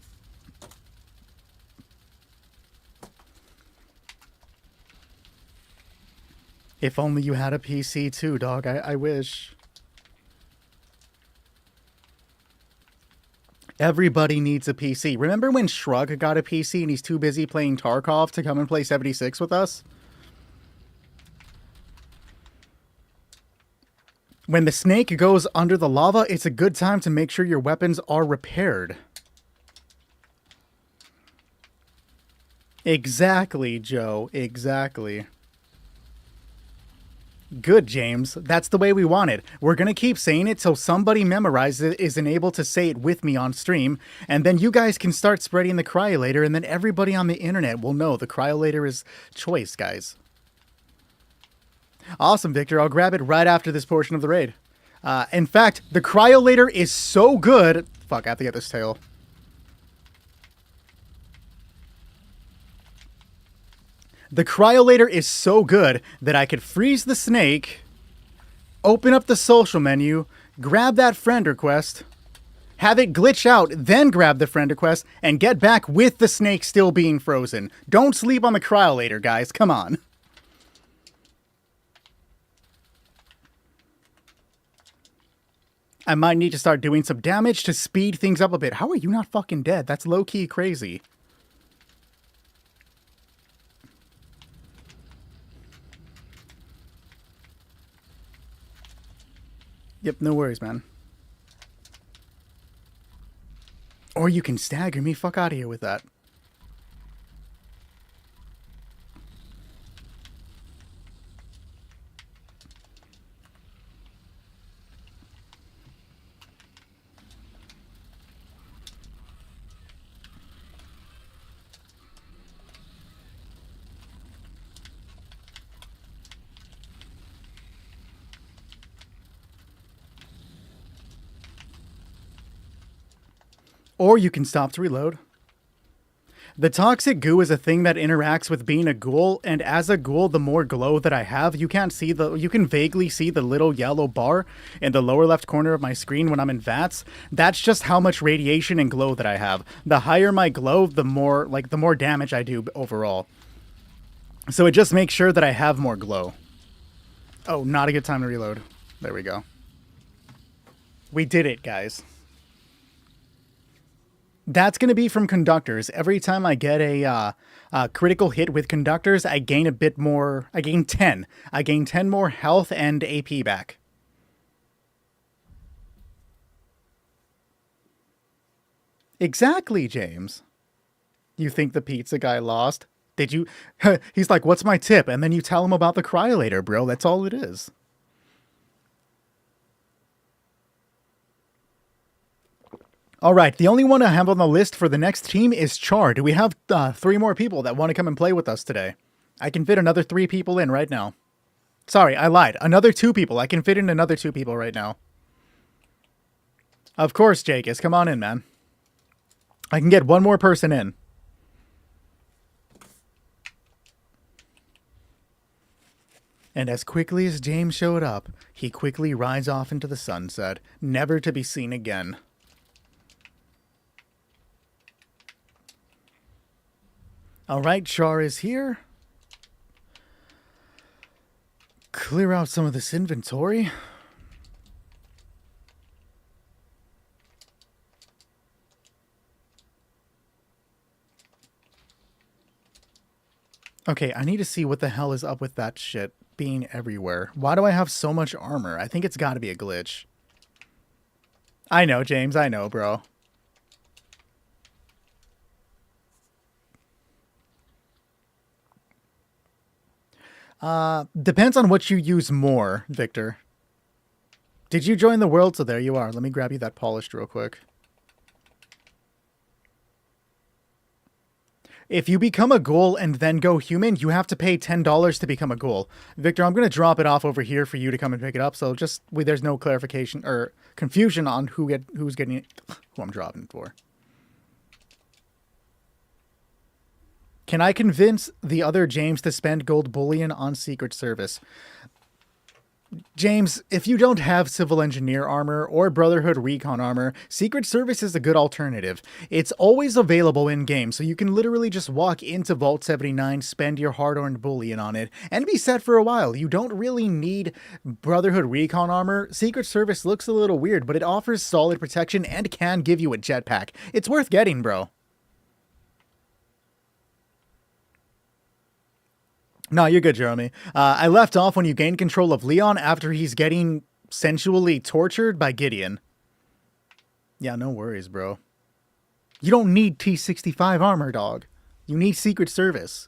If only you had a PC too, dog. I wish. Everybody needs a PC. Remember when Shrug got a PC and he's too busy playing Tarkov to come and play 76 with us? When the snake goes under the lava, it's a good time to make sure your weapons are repaired. Exactly, Joe. Exactly. Good, James. That's the way we want it. We're gonna keep saying it till somebody memorizes it, is able to say it with me on stream, and then you guys can start spreading the Cryolator, and then everybody on the internet will know the Cryolator is choice, guys. Awesome, Victor. I'll grab it right after this portion of the raid. In fact, the Cryolator is so good... Fuck, I have to get this tail. The Cryolator is so good that I could freeze the snake, open up the social menu, grab that friend request, have it glitch out, then grab the friend request, and get back with the snake still being frozen. Don't sleep on the Cryolator, guys. Come on. I might need to start doing some damage to speed things up a bit. How are you not fucking dead? That's low-key crazy. Yep, no worries, man. Or you can stagger me. Fuck out of here with that. Or you can stop to reload. The toxic goo is a thing that interacts with being a ghoul, and as a ghoul, the more glow that I have, you can vaguely see the little yellow bar in the lower left corner of my screen when I'm in VATS. That's just how much radiation and glow that I have. The higher my glow, the more damage I do overall. So it just makes sure that I have more glow. Oh, not a good time to reload. There we go. We did it, guys. That's going to be from conductors. Every time I get a critical hit with conductors, I gain a bit more. I gain 10. I gain 10 more health and AP back. Exactly, James. You think the pizza guy lost? Did you? He's like, what's my tip? And then you tell him about the cryolator, bro. That's all it is. All right, the only one I have on the list for the next team is Char. Do we have 3 more people that want to come and play with us today? I can fit another 3 people in right now. Sorry, I lied. Another 2 people. I can fit in another 2 people right now. Of course, Jakis. Come on in, man. I can get 1 more person in. And as quickly as James showed up, he quickly rides off into the sunset, never to be seen again. All right, Char is here. Clear out some of this inventory. Okay, I need to see what the hell is up with that shit being everywhere. Why do I have so much armor? I think it's got to be a glitch. I know, James. I know, bro. Depends on what you use more, Victor. Did you join the world? So there you are. Let me grab you that polished real quick. If you become a ghoul and then go human, you have to pay $10 to become a ghoul. Victor, I'm going to drop it off over here for you to come and pick it up. So just there's no clarification or confusion on who's getting it, who I'm dropping it for. Can I convince the other James to spend gold bullion on Secret Service? James, if you don't have Civil Engineer armor or Brotherhood Recon armor, Secret Service is a good alternative. It's always available in-game, so you can literally just walk into Vault 79, spend your hard-earned bullion on it, and be set for a while. You don't really need Brotherhood Recon armor. Secret Service looks a little weird, but it offers solid protection and can give you a jetpack. It's worth getting, bro. No, you're good, Jeremy. I left off when you gain control of Leon after he's getting sensually tortured by Gideon. Yeah, no worries, bro. You don't need T65 armor, dog. You need Secret Service.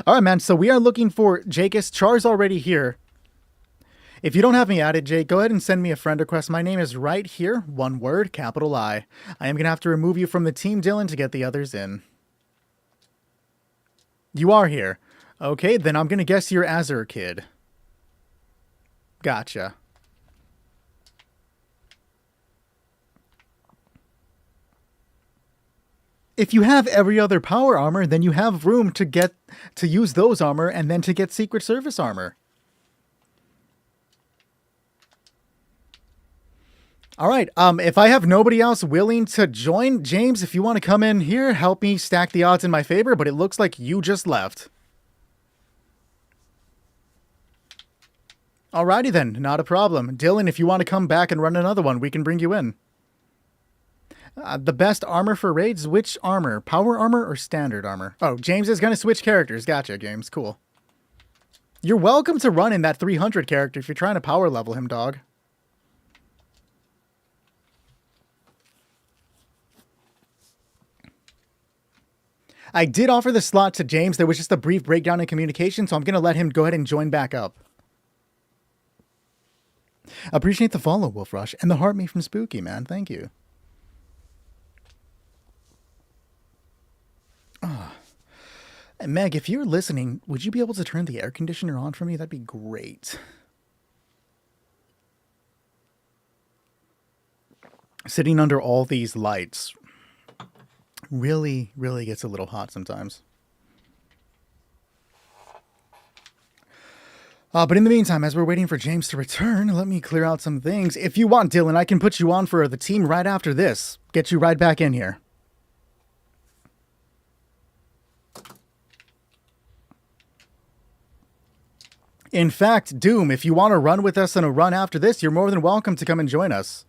All right, man. So we are looking for Jakis. Char's already here. If you don't have me added, Jake, go ahead and send me a friend request. My name is right here. One word, capital I. I am going to have to remove you from the team, Dylan, to get the others in. You are here. Okay, then I'm going to guess you're Azure Kid. Gotcha. If you have every other power armor, then you have room to use those armor and then to get Secret Service armor. All right, if I have nobody else willing to join, James, if you want to come in here, help me stack the odds in my favor, but it looks like you just left. Alrighty then, not a problem. Dylan, if you want to come back and run another one, we can bring you in. The best armor for raids? Which armor? Power armor or standard armor? Oh, James is going to switch characters. Gotcha, James. Cool. You're welcome to run in that 300 character if you're trying to power level him, dog. I did offer the slot to James. There was just a brief breakdown in communication, so I'm going to let him go ahead and join back up. Appreciate the follow, Wolf Rush, and the heart me from Spooky, man. Thank you. Oh. Meg, if you're listening, would you be able to turn the air conditioner on for me? That'd be great. Sitting under all these lights really gets a little hot sometimes. But in the meantime, as we're waiting for James to return, let me clear out some things. If you want, Dylan, I can put you on for the team right after this. Get you right back in here. In fact, Doom, if you want to run with us on a run after this, you're more than welcome to come and join us.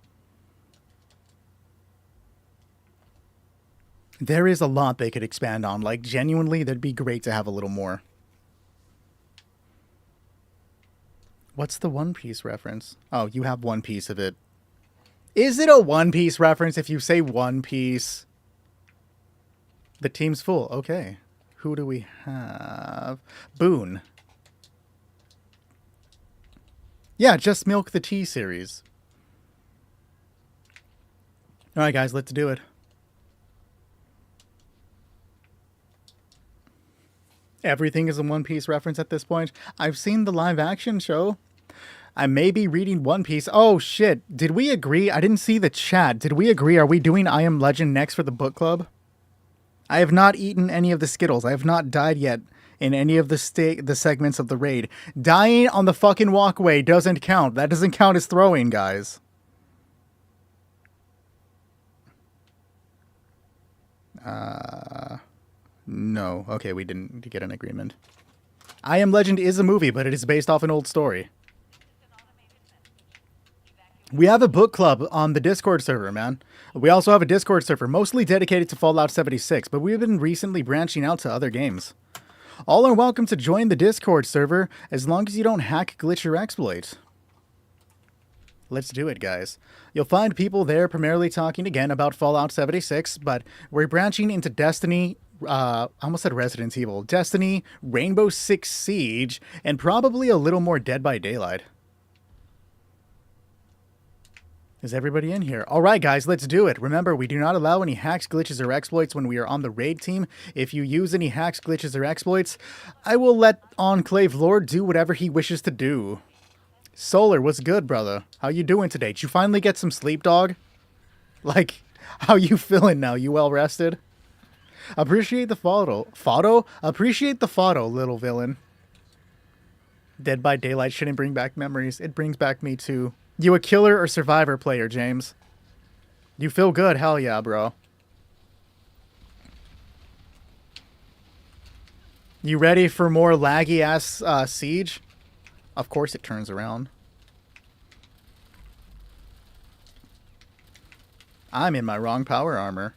There is a lot they could expand on. Like, genuinely, that'd be great to have a little more. What's the One Piece reference? Oh, you have one piece of it. Is it a One Piece reference if you say One Piece? The team's full. Okay. Who do we have? Boone. Yeah, just milk the tea series. All right, guys, let's do it. Everything is a One Piece reference at this point. I've seen the live action show. I may be reading One Piece. Oh, shit. Did we agree? I didn't see the chat. Did we agree? Are we doing I Am Legend next for the book club? I have not eaten any of the Skittles. I have not died yet in any of the segments of the raid. Dying on the fucking walkway doesn't count. That doesn't count as throwing, guys. No. Okay, we didn't get an agreement. I Am Legend is a movie, but it is based off an old story. We have a book club on the Discord server, man. We also have a Discord server mostly dedicated to Fallout 76, but we've been recently branching out to other games. All are welcome to join the Discord server as long as you don't hack, glitch, or exploit. Let's do it, guys. You'll find people there primarily talking again about Fallout 76, but we're branching into Destiny, I almost said Resident Evil, Destiny, Rainbow Six Siege, and probably a little more Dead by Daylight. Is everybody in here? All right, guys, let's do it. Remember, we do not allow any hacks, glitches, or exploits when we are on the raid team. If you use any hacks, glitches, or exploits, I will let Enclave Lord do whatever he wishes to do. Solar, what's good, brother? How you doing today? Did you finally get some sleep, dog? Like, how you feeling now? You well rested? Appreciate the photo. Photo? Appreciate the photo, little villain. Dead by Daylight shouldn't bring back memories. It brings back me too. You a killer or survivor player, James? You feel good? Hell yeah, bro. You ready for more laggy-ass siege? Of course it turns around. I'm in my wrong power armor.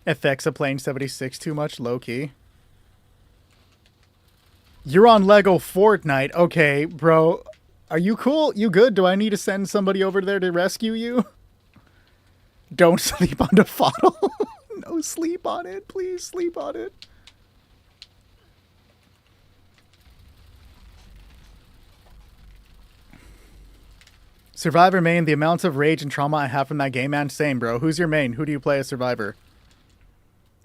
Effects of playing 76 too much, low-key. You're on Lego Fortnite. Okay, bro. Are you cool? You good? Do I need to send somebody over there to rescue you? Don't sleep on the photo. No, sleep on it. Please sleep on it. Survivor main, the amounts of rage and trauma I have from that game, man, same, bro. Who's your main? Who do you play as Survivor?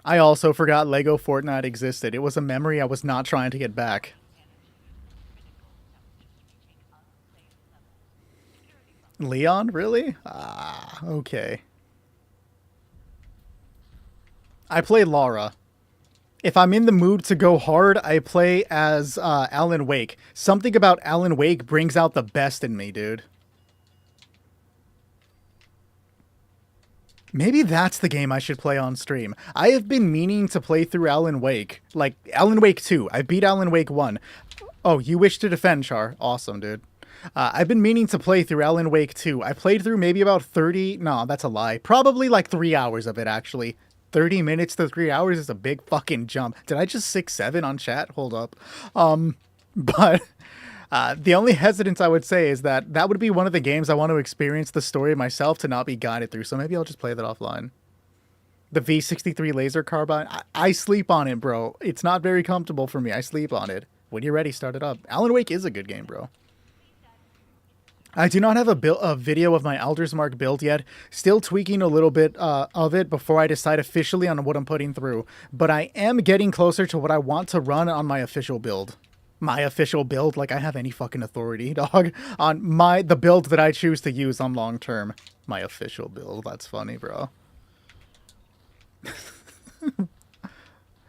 I also forgot Lego Fortnite existed. It was a memory I was not trying to get back. Leon, really? Ah, okay. I play Lara. If I'm in the mood to go hard, I play as Alan Wake. Something about Alan Wake brings out the best in me, dude. Maybe that's the game I should play on stream. I have been meaning to play through Alan Wake. Like, Alan Wake 2. I beat Alan Wake 1. Oh, you wish to defend, Char. Awesome, dude. I've been meaning to play through Alan Wake 2. I played through maybe about 30... No, that's a lie. Probably like 3 hours of it, actually. 30 minutes to 3 hours is a big fucking jump. Did I just 6-7 on chat? Hold up. But the only hesitance I would say is that that would be one of the games I want to experience the story myself to not be guided through. So maybe I'll just play that offline. The V63 laser carbine, I sleep on it, bro. It's not very comfortable for me. I sleep on it. When you're ready, start it up. Alan Wake is a good game, bro. I do not have a video of my Alder's Mark build yet. Still tweaking a little bit of it before I decide officially on what I'm putting through. But I am getting closer to what I want to run on my official build. My official build, like I have any fucking authority, dog, on the build that I choose to use on long term. My official build, that's funny, bro.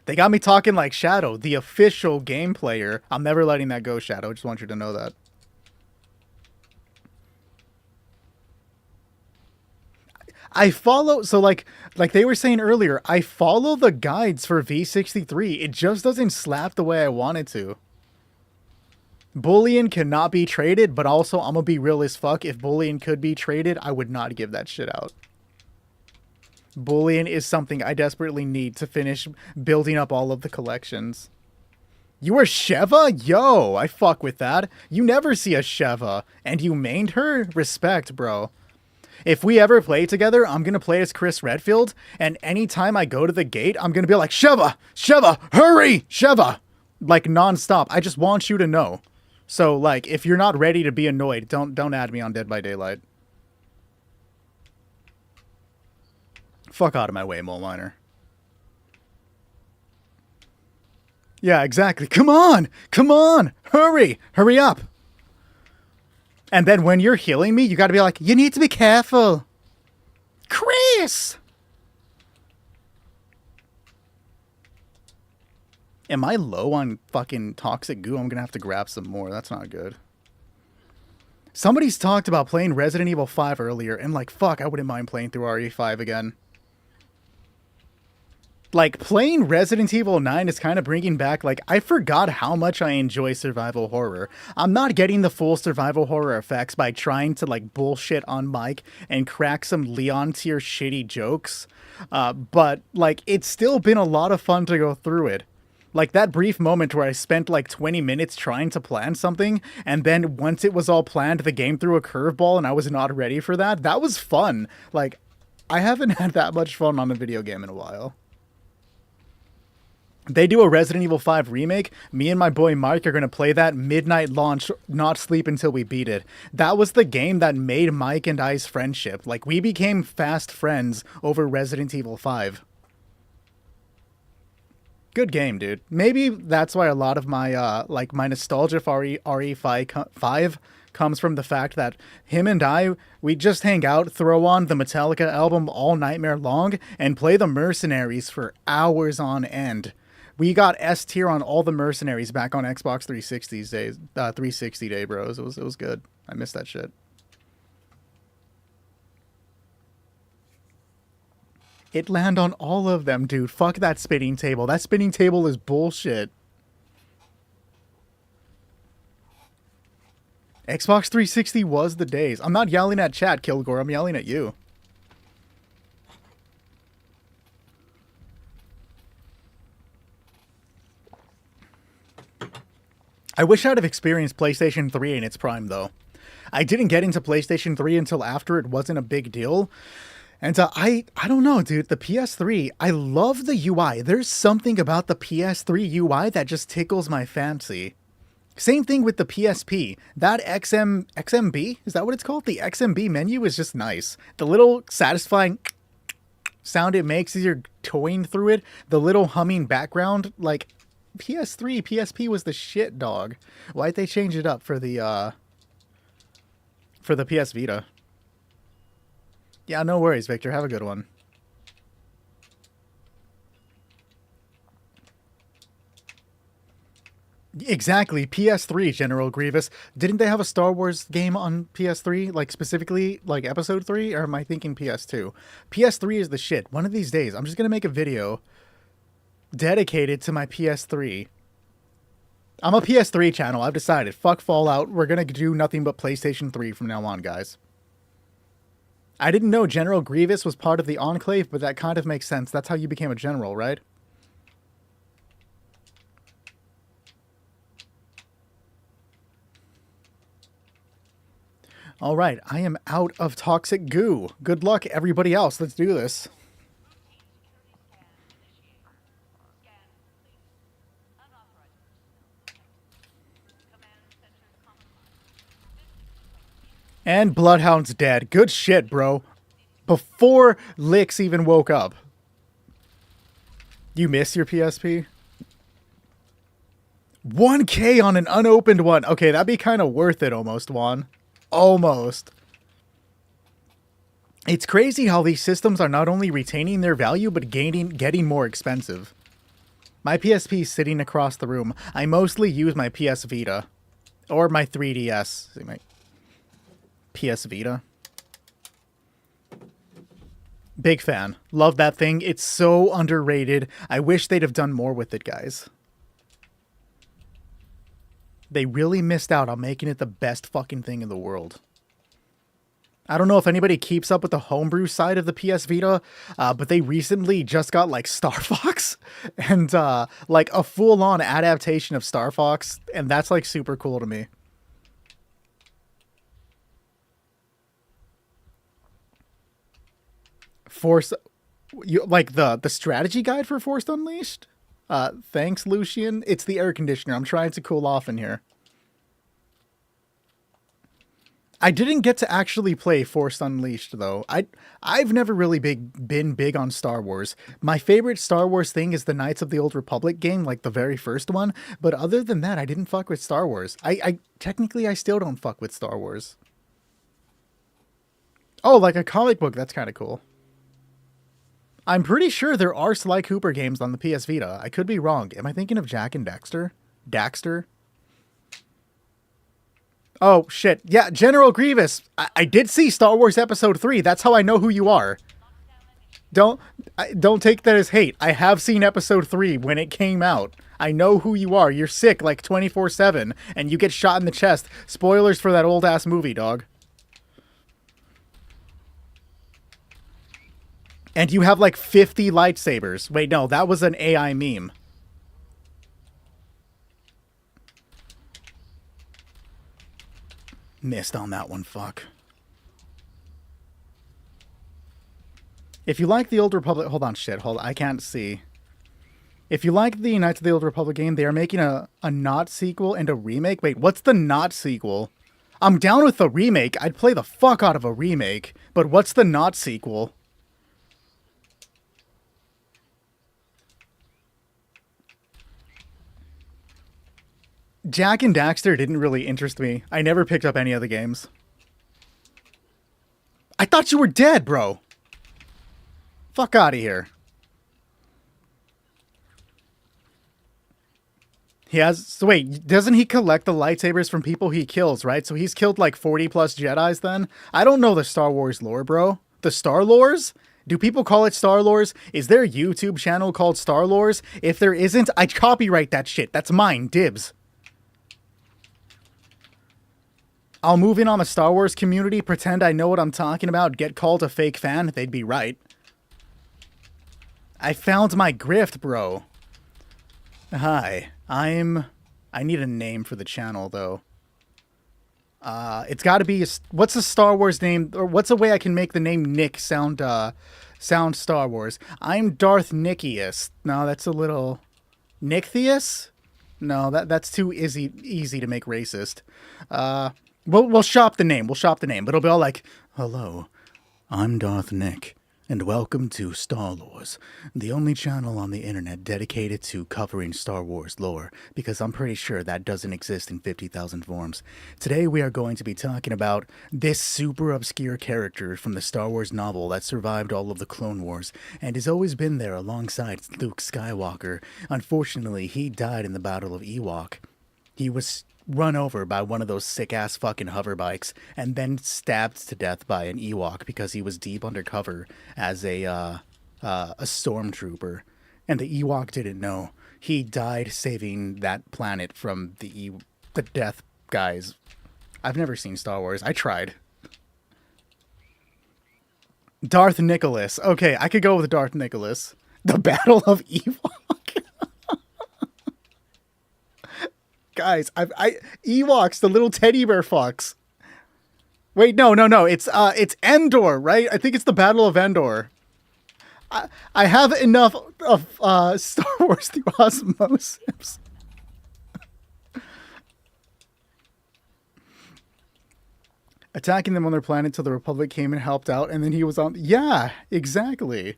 They got me talking like Shadow, the official game player. I'm never letting that go, Shadow. I just want you to know that. I follow, so like they were saying earlier, I follow the guides for V63. It just doesn't slap the way I want it to. Bullion cannot be traded, but also I'm gonna be real as fuck. If Bullion could be traded, I would not give that shit out. Bullion is something I desperately need to finish building up all of the collections. You are Sheva? Yo, I fuck with that. You never see a Sheva, and you mained her? Respect, bro. If we ever play together, I'm going to play as Chris Redfield, and anytime I go to the gate, I'm going to be like, Sheva! Sheva! Hurry! Sheva! Like, nonstop. I just want you to know. So, like, if you're not ready to be annoyed, don't add me on Dead by Daylight. Fuck out of my way, Mole Miner. Yeah, exactly. Come on! Come on! Hurry! Hurry up! And then when you're healing me, you gotta be like, you need to be careful. Chris! Am I low on fucking toxic goo? I'm gonna have to grab some more. That's not good. Somebody's talked about playing Resident Evil 5 earlier, and like, fuck, I wouldn't mind playing through RE5 again. Like, playing Resident Evil 9 is kind of bringing back, like, I forgot how much I enjoy survival horror. I'm not getting the full survival horror effects by trying to, like, bullshit on Mike and crack some Leon tier shitty jokes. But, like, it's still been a lot of fun to go through it. Like, that brief moment where I spent, like, 20 minutes trying to plan something, and then once it was all planned, the game threw a curveball and I was not ready for that. That was fun. Like, I haven't had that much fun on a video game in a while. They do a Resident Evil 5 remake, me and my boy Mike are going to play that midnight launch, not sleep until we beat it. That was the game that made Mike and I's friendship. Like, we became fast friends over Resident Evil 5. Good game, dude. Maybe that's why a lot of my, my nostalgia for RE5 comes from the fact that him and I, we just hang out, throw on the Metallica album All Nightmare Long, and play the Mercenaries for hours on end. We got S tier on all the Mercenaries back on Xbox 360 days, 360 day, bros. It was good. I missed that shit. It land on all of them, dude. Fuck that spinning table. That spinning table is bullshit. Xbox 360 was the days. I'm not yelling at chat, Kilgore. I'm yelling at you. I wish I'd have experienced PlayStation 3 in its prime, though. I didn't get into PlayStation 3 until after it wasn't a big deal. And I don't know, dude. The PS3, I love the UI. There's something about the PS3 UI that just tickles my fancy. Same thing with the PSP. That XMB, is that what it's called? The XMB menu is just nice. The little satisfying sound it makes as you're toying through it. The little humming background, like... PS3, PSP was the shit, dog. Why'd they change it up for the PS Vita? Yeah, no worries, Victor. Have a good one. Exactly, PS3, General Grievous. Didn't they have a Star Wars game on PS3? Like, specifically, like, Episode 3? Or am I thinking PS2? PS3 is the shit. One of these days, I'm just gonna make a video dedicated to my PS3. I'm a PS3 channel. I've decided. Fuck Fallout. We're gonna do nothing but PlayStation 3 from now on, guys. I didn't know General Grievous was part of the Enclave, but that kind of makes sense. That's how you became a general, right? All right, I am out of toxic goo. Good luck, everybody else. Let's do this. And Bloodhound's dead. Good shit, bro. Before Licks even woke up. You miss your PSP? 1K on an unopened one. Okay, that'd be kind of worth it almost, Juan. Almost. It's crazy how these systems are not only retaining their value, but getting more expensive. My PSP is sitting across the room. I mostly use my PS Vita. Or my 3DS. See, my PS Vita. Big fan. Love that thing. It's so underrated. I wish they'd have done more with it, guys. They really missed out on making it the best fucking thing in the world. I don't know if anybody keeps up with the homebrew side of the PS Vita, but they recently just got like Star Fox and like a full-on adaptation of Star Fox, and that's like super cool to me. Force, you like the strategy guide for Force Unleashed? Thanks, Lucian. It's the air conditioner. I'm trying to cool off in here. I didn't get to actually play Force Unleashed though. I've never really been big on Star Wars. My favorite Star Wars thing is the Knights of the Old Republic game, like the very first one. But other than that, I didn't fuck with Star Wars. I technically I still don't fuck with Star Wars. Oh, like a comic book. That's kind of cool. I'm pretty sure there are Sly Cooper games on the PS Vita. I could be wrong. Am I thinking of Jak and Daxter? Daxter? Oh, shit. Yeah, General Grievous. I did see Star Wars Episode 3. That's how I know who you are. Don't take that as hate. I have seen Episode 3 when it came out. I know who you are. You're sick like 24/7, and you get shot in the chest. Spoilers for that old-ass movie, dog. And you have like 50 lightsabers. Wait, no, that was an AI meme. Missed on that one, fuck. If you like the Old Republic... Hold on, shit, hold on, I can't see. If you like the Knights of the Old Republic game, they are making a not sequel and a remake. Wait, what's the not sequel? I'm down with the remake. I'd play the fuck out of a remake. But what's the not sequel? Jak and Daxter didn't really interest me. I never picked up any of the games. I thought you were dead, bro. Fuck out of here. He has... So wait, doesn't he collect the lightsabers from people he kills, right? So he's killed like 40 plus Jedis then? I don't know the Star Wars lore, bro. The Star Lores? Do people call it Star Lores? Is there a YouTube channel called Star Lores? If there isn't, I'd copyright that shit. That's mine. Dibs. I'll move in on the Star Wars community, pretend I know what I'm talking about, get called a fake fan, they'd be right. I found my grift, bro. Hi, I need a name for the channel, though. It's gotta be, what's a Star Wars name, or what's a way I can make the name Nick sound Star Wars? I'm Darth Nikius. No, that's a little... Nichthius? No, that's too easy to make racist. We'll shop the name. We'll shop the name. But it'll be all like, hello, I'm Darth Nick, and welcome to Star Wars, the only channel on the internet dedicated to covering Star Wars lore, because I'm pretty sure that doesn't exist in 50,000 forms. Today we are going to be talking about this super obscure character from the Star Wars novel that survived all of the Clone Wars, and has always been there alongside Luke Skywalker. Unfortunately, he died in the Battle of Ewok. He was run over by one of those sick-ass fucking hover bikes, and then stabbed to death by an Ewok because he was deep undercover as a stormtrooper. And the Ewok didn't know. He died saving that planet from the death guys. I've never seen Star Wars. I tried. Darth Nicholas. Okay, I could go with Darth Nicholas. The Battle of Ewok. Guys, Ewoks, the little teddy bear fucks. Wait, no. It's Endor, right? I think it's the Battle of Endor. I have enough of Star Wars through osmosis. Attacking them on their planet till the Republic came and helped out, and then he was on. Yeah, exactly.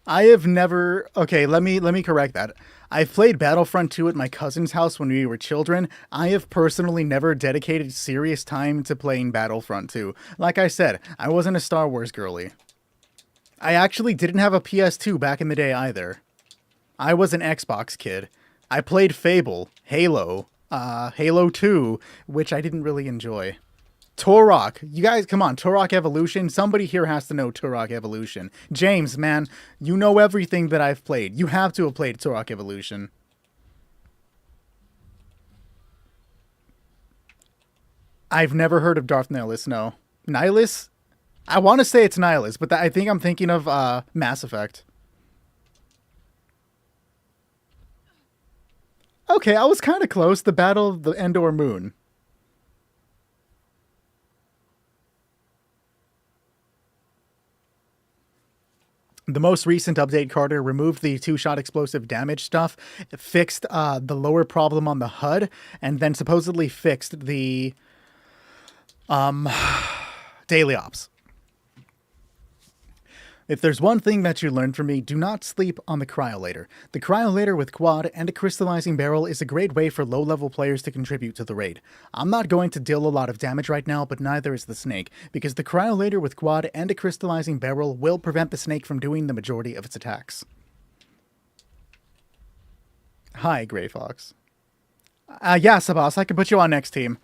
I have never. Okay, let me correct that. I've played Battlefront 2 at my cousin's house when we were children. I have personally never dedicated serious time to playing Battlefront 2. Like I said, I wasn't a Star Wars girly. I actually didn't have a PS2 back in the day either. I was an Xbox kid. I played Fable, Halo, Halo 2, which I didn't really enjoy. Turok. You guys, come on. Turok Evolution. Somebody here has to know Turok Evolution. James, man, you know everything that I've played. You have to have played Turok Evolution. I've never heard of Darth Nihilus, no. Nihilus? I want to say it's Nihilus, but I think I'm thinking of Mass Effect. Okay, I was kind of close. The Battle of the Endor Moon. The most recent update, Carter, removed the two-shot explosive damage stuff, fixed the lower problem on the HUD, and then supposedly fixed the daily ops. If there's one thing that you learned from me, do not sleep on the Cryolator. The Cryolator with Quad and a Crystallizing Barrel is a great way for low-level players to contribute to the raid. I'm not going to deal a lot of damage right now, but neither is the Snake, because the Cryolator with Quad and a Crystallizing Barrel will prevent the Snake from doing the majority of its attacks. Hi, Grey Fox. Yeah, Sabas, I can put you on next team.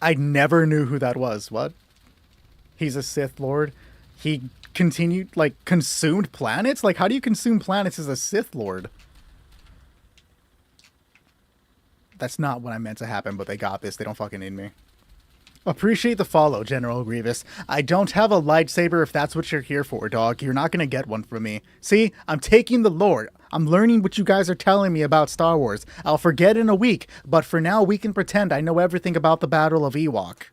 I never knew who that was. What? He's a Sith Lord? He continued, like, consumed planets? Like, how do you consume planets as a Sith Lord? That's not what I meant to happen, but they got this. They don't fucking need me. Appreciate the follow, General Grievous. I don't have a lightsaber if that's what you're here for, dog. You're not gonna get one from me. See? I'm taking the Lord. I'm learning what you guys are telling me about Star Wars. I'll forget in a week, but for now we can pretend I know everything about the Battle of Ewok.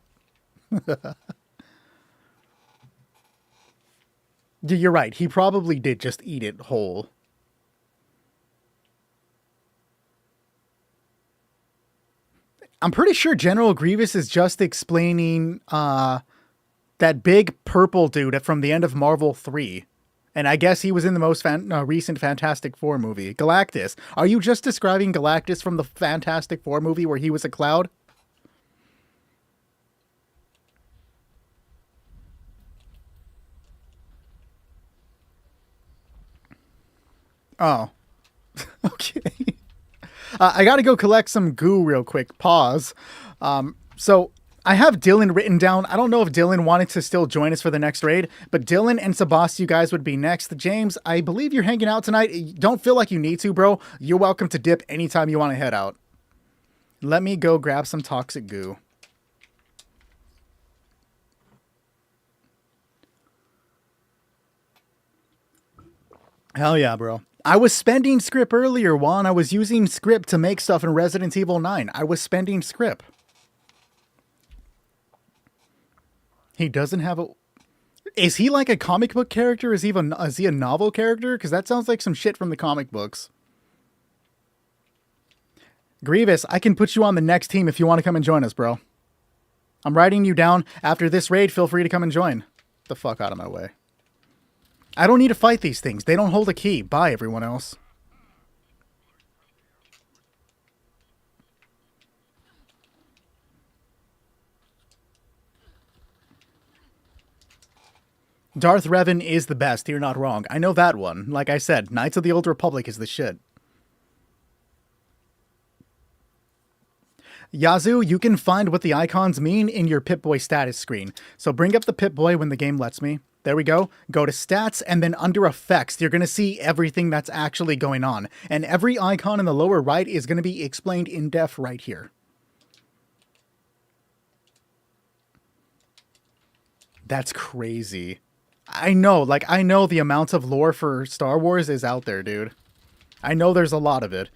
You're right. He probably did just eat it whole. I'm pretty sure General Grievous is just explaining that big purple dude from the end of Marvel 3. And I guess he was in the most recent Fantastic Four movie. Galactus. Are you just describing Galactus from the Fantastic Four movie where he was a cloud? Oh. Okay. I gotta go collect some goo real quick. Pause. So I have Dylan written down. I don't know if Dylan wanted to still join us for the next raid, but Dylan and Sebas, you guys would be next. James, I believe you're hanging out tonight. Don't feel like you need to, bro. You're welcome to dip anytime you want to head out. Let me go grab some toxic goo. Hell yeah, bro. I was spending script earlier, Juan. I was using script to make stuff in Resident Evil 9. I was spending script. He doesn't have a... Is he like a comic book character? Is he a novel character? Because that sounds like some shit from the comic books. Grievous, I can put you on the next team if you want to come and join us, bro. I'm writing you down. After this raid, feel free to come and join. Get the fuck out of my way. I don't need to fight these things. They don't hold a key. Bye, everyone else. Darth Revan is the best. You're not wrong. I know that one. Like I said, Knights of the Old Republic is the shit. Yazoo, you can find what the icons mean in your Pip-Boy status screen. So bring up the Pip-Boy when the game lets me. There we go. Go to stats, and then under effects, you're going to see everything that's actually going on. And every icon in the lower right is going to be explained in depth right here. That's crazy. I know, like, I know the amount of lore for Star Wars is out there, dude. I know there's a lot of it.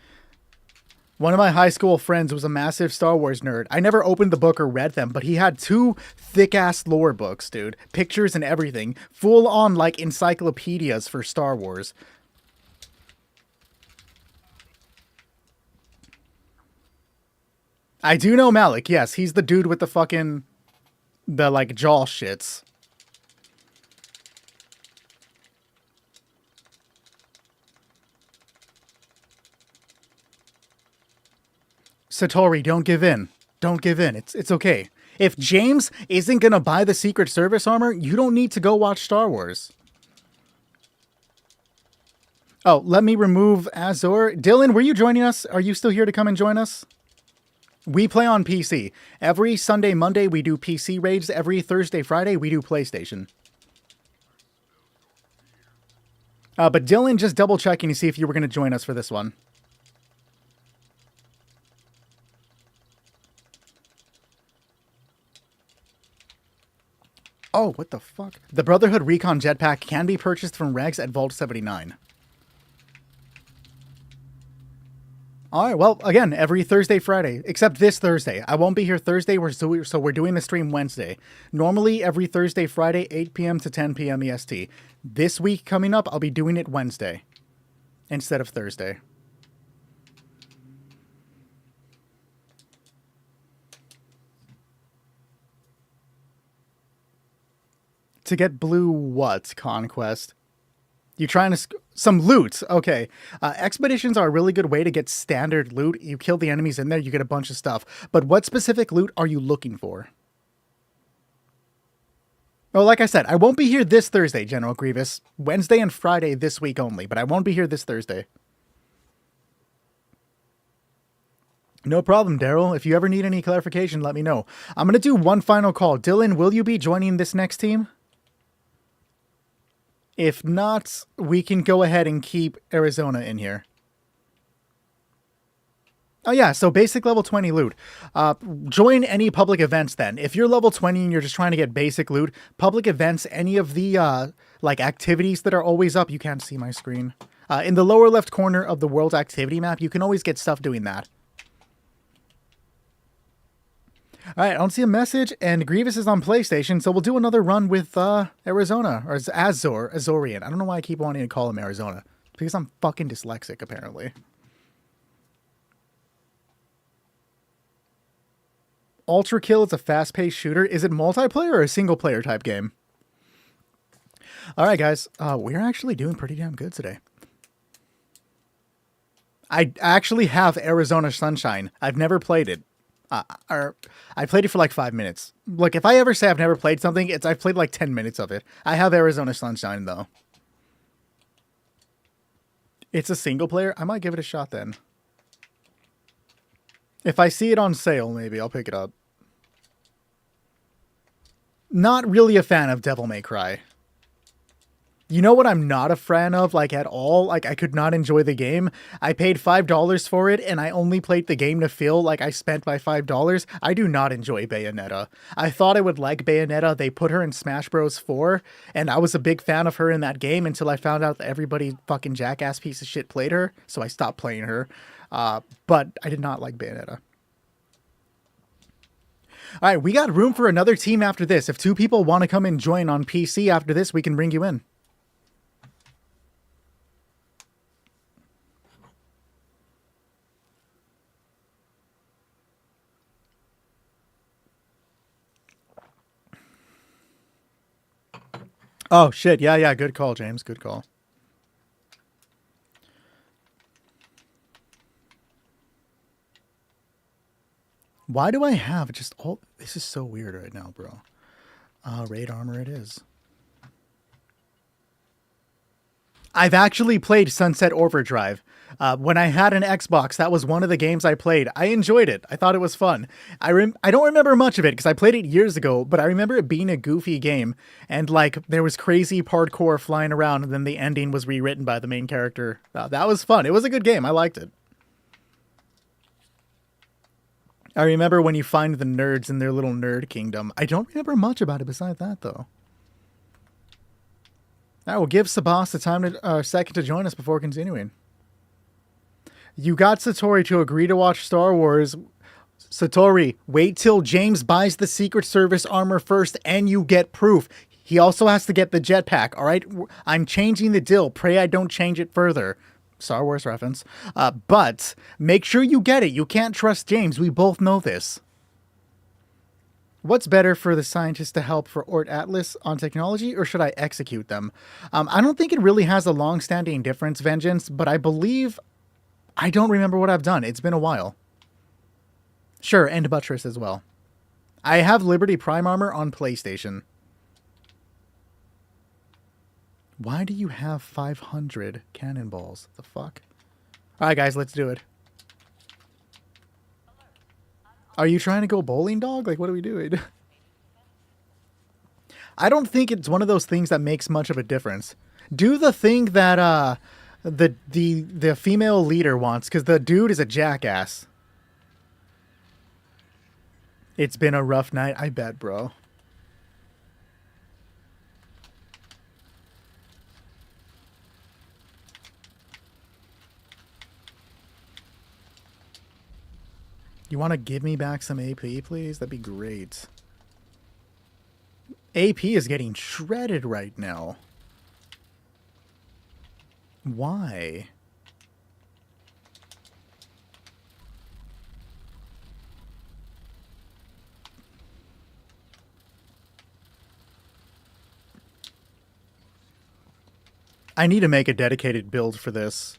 One of my high school friends was a massive Star Wars nerd. I never opened the book or read them, but he had 2 thick-ass lore books, dude. Pictures and everything. Full-on, like, encyclopedias for Star Wars. I do know Malik, yes. He's the dude with the fucking... the, like, jaw shits. Satori, don't give in. Don't give in. It's okay. If James isn't gonna buy the Secret Service armor, you don't need to go watch Star Wars. Oh, let me remove Azor. Dylan, were you joining us? Are you still here to come and join us? We play on PC. Every Sunday, Monday, we do PC raids. Every Thursday, Friday, we do PlayStation. But Dylan, just double checking to see if you were going to join us for this one. Oh, what the fuck? The Brotherhood Recon Jetpack can be purchased from Regs at Vault 79. Alright, well, again, every Thursday, Friday, except this Thursday. I won't be here Thursday, so we're doing the stream Wednesday. Normally, every Thursday, Friday, 8 p.m. to 10 p.m. EST. This week coming up, I'll be doing it Wednesday instead of Thursday. To get blue what, Conquest? You trying to... some loot. Okay. Expeditions are a really good way to get standard loot. You kill the enemies in there, you get a bunch of stuff. But what specific loot are you looking for? Oh, like I said, I won't be here this Thursday, General Grievous. Wednesday and Friday this week only, but I won't be here this Thursday. No problem, Daryl. If you ever need any clarification, let me know. I'm going to do one final call. Dylan, will you be joining this next team? If not, we can go ahead and keep Arizona in here. Oh yeah, so basic level 20 loot. Join any public events then. If you're level 20 and you're just trying to get basic loot, public events, any of the like activities that are always up, you can't see my screen. In the lower left corner of the world activity map, you can always get stuff doing that. Alright, I don't see a message, and Grievous is on PlayStation, so we'll do another run with Arizona, or Azorian. I don't know why I keep wanting to call him Arizona. Because I'm fucking dyslexic, apparently. Ultra Kill is a fast-paced shooter. Is it multiplayer or a single-player type game? Alright, guys. We're actually doing pretty damn good today. I actually have Arizona Sunshine. I've never played it. I played it for like 5 minutes. Look, if I ever say I've never played something, I've played like 10 minutes of it. I have Arizona Sunshine, though. It's a single player? I might give it a shot then. If I see it on sale, maybe I'll pick it up. Not really a fan of Devil May Cry. You know what I'm not a fan of, like, at all? Like, I could not enjoy the game. I paid $5 for it, and I only played the game to feel like I spent my $5. I do not enjoy Bayonetta. I thought I would like Bayonetta. They put her in Smash Bros. 4, and I was a big fan of her in that game until I found out that everybody fucking jackass piece of shit played her, so I stopped playing her. But I did not like Bayonetta. Alright, we got room for another team after this. If 2 people want to come and join on PC after this, we can bring you in. Oh, shit. Yeah. Good call, James. Good call. Why do I have just all... This is so weird right now, bro. Raid armor it is. I've actually played Sunset Overdrive. When I had an Xbox, that was one of the games I played. I enjoyed it. I thought it was fun. I don't remember much of it because I played it years ago, but I remember it being a goofy game. And, like, there was crazy parkour flying around, and then the ending was rewritten by the main character. That was fun. It was a good game. I liked it. I remember when you find the nerds in their little nerd kingdom. I don't remember much about it besides that, though. I will give Sabas a second to join us before continuing. You got Satori to agree to watch Star Wars. Satori, wait till James buys the Secret Service armor first and you get proof. He also has to get the jetpack, all right? I'm changing the deal. Pray I don't change it further. Star Wars reference. But make sure you get it. You can't trust James. We both know this. What's better for the scientists to help for Ort Atlas on technology, or should I execute them? I don't think it really has a long-standing difference, Vengeance, but I believe... I don't remember what I've done. It's been a while. Sure, and Buttress as well. I have Liberty Prime Armor on PlayStation. Why do you have 500 cannonballs? The fuck? Alright, guys, let's do it. Are you trying to go bowling, dog? Like, what are we doing? I don't think it's one of those things that makes much of a difference. Do the thing that the female leader wants, because the dude is a jackass. It's been a rough night, I bet, bro. You want to give me back some AP, please? That'd be great. AP is getting shredded right now. Why? I need to make a dedicated build for this.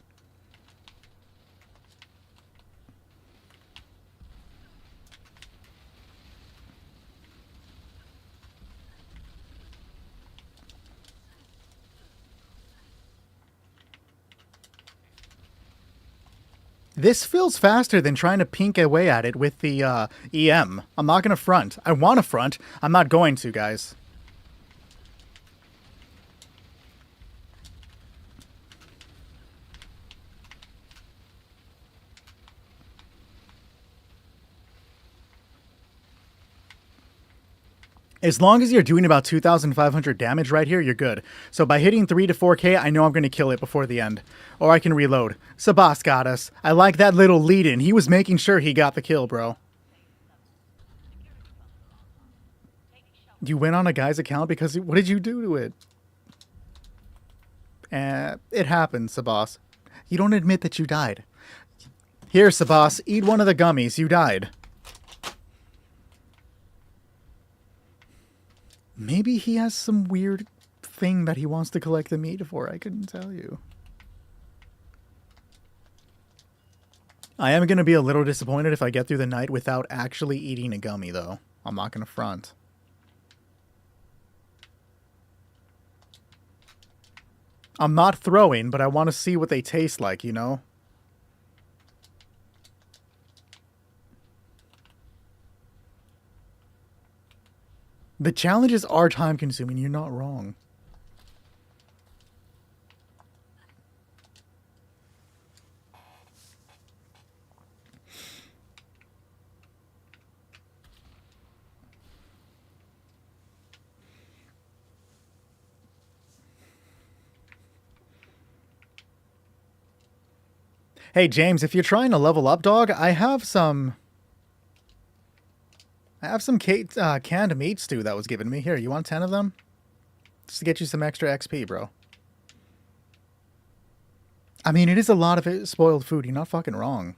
This feels faster than trying to pink away at it with the EM. I'm not going to front. I want to front. I'm not going to, guys. As long as you're doing about 2,500 damage right here, you're good. So by hitting 3 to 4k, I know I'm going to kill it before the end. Or I can reload. Sabas got us. I like that little lead-in. He was making sure he got the kill, bro. You went on a guy's account because... What did you do to it? It happened, Sabas. You don't admit that you died. Here, Sabas, eat one of the gummies. You died. Maybe he has some weird thing that he wants to collect the meat for. I couldn't tell you. I am going to be a little disappointed if I get through the night without actually eating a gummy, though. I'm not going to front. I'm not throwing, but I want to see what they taste like, you know? The challenges are time-consuming. You're not wrong. Hey, James, if you're trying to level up, dog, I have some canned meat stew that was given me. Here, you want 10 of them? Just to get you some extra XP, bro. I mean, it is a lot of spoiled food. You're not fucking wrong.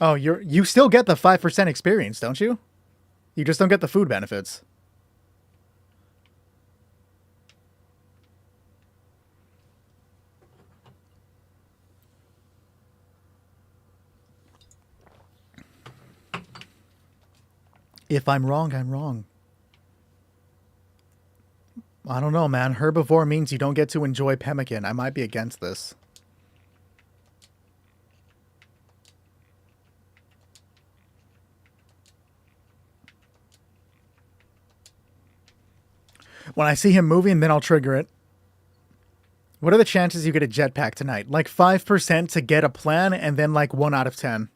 Oh, you still get the 5% experience, don't you? You just don't get the food benefits. If I'm wrong, I'm wrong. I don't know, man. Herbivore means you don't get to enjoy pemmican. I might be against this. When I see him moving, then I'll trigger it. What are the chances you get a jetpack tonight? Like 5% to get a plan, and then like 1 out of 10.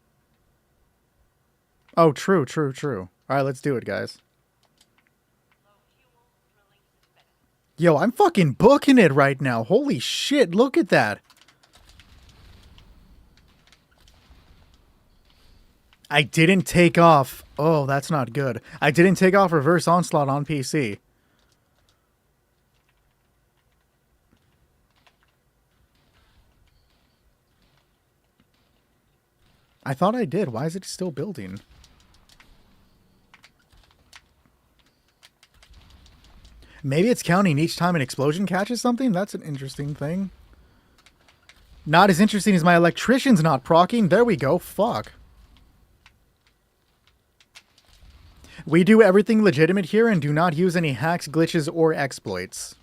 Oh, true, true, true. Alright, let's do it, guys. Yo, I'm fucking booking it right now. Holy shit, look at that. I didn't take off. Oh, that's not good. I didn't take off Reverse Onslaught on PC. I thought I did. Why is it still building? Maybe it's counting each time an explosion catches something? That's an interesting thing. Not as interesting as my electrician's not proccing. There we go. Fuck. We do everything legitimate here and do not use any hacks, glitches, or exploits.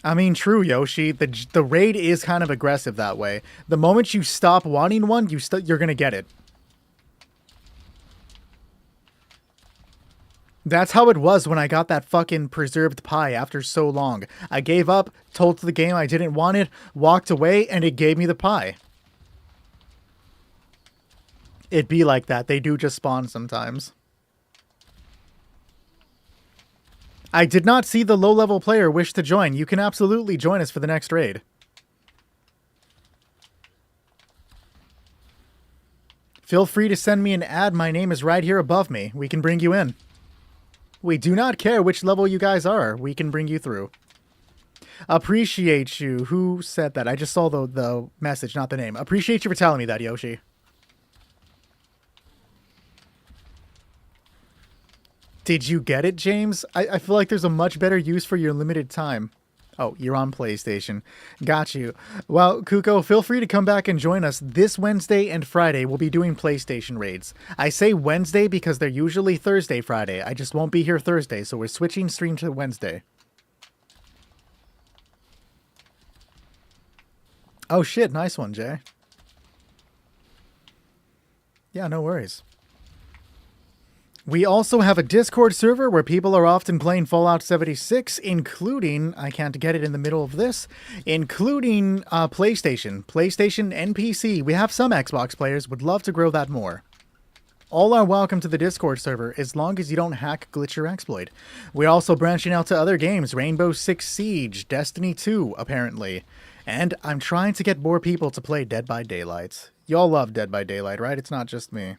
I mean, true, Yoshi. The raid is kind of aggressive that way. The moment you stop wanting one, you're gonna get it. That's how it was when I got that fucking preserved pie after so long. I gave up, told the game I didn't want it, walked away, and it gave me the pie. It'd be like that. They do just spawn sometimes. I did not see the low-level player wish to join. You can absolutely join us for the next raid. Feel free to send me an ad. My name is right here above me. We can bring you in. We do not care which level you guys are. We can bring you through. Appreciate you. Who said that? I just saw the message, not the name. Appreciate you for telling me that, Yoshi. Did you get it, James? I feel like there's a much better use for your limited time. Oh, you're on PlayStation. Got you. Well, Kuko, feel free to come back and join us. This Wednesday and Friday, we'll be doing PlayStation raids. I say Wednesday because they're usually Thursday, Friday. I just won't be here Thursday, so we're switching stream to Wednesday. Oh shit, nice one, Jay. Yeah, no worries. We also have a Discord server where people are often playing Fallout 76, including, I can't get it in the middle of this, including PlayStation and PC. We have some Xbox players, would love to grow that more. All are welcome to the Discord server, as long as you don't hack, glitch, or exploit. We're also branching out to other games, Rainbow Six Siege, Destiny 2, apparently. And I'm trying to get more people to play Dead by Daylight. Y'all love Dead by Daylight, right? It's not just me.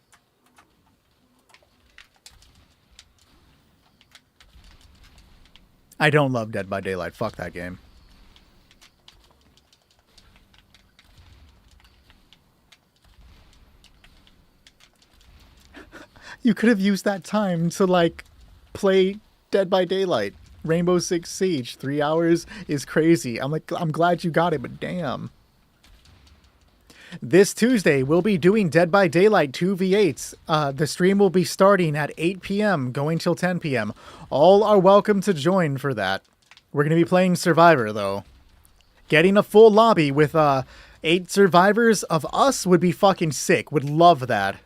I don't love Dead by Daylight. Fuck that game. You could have used that time to, like, play Dead by Daylight. Rainbow Six Siege. 3 hours is crazy. I'm glad you got it, but damn. This Tuesday, we'll be doing Dead by Daylight 2v8s. The stream will be starting at 8 p.m., going till 10 p.m. All are welcome to join for that. We're going to be playing Survivor, though. Getting a full lobby with 8 survivors of us would be fucking sick. Would love that.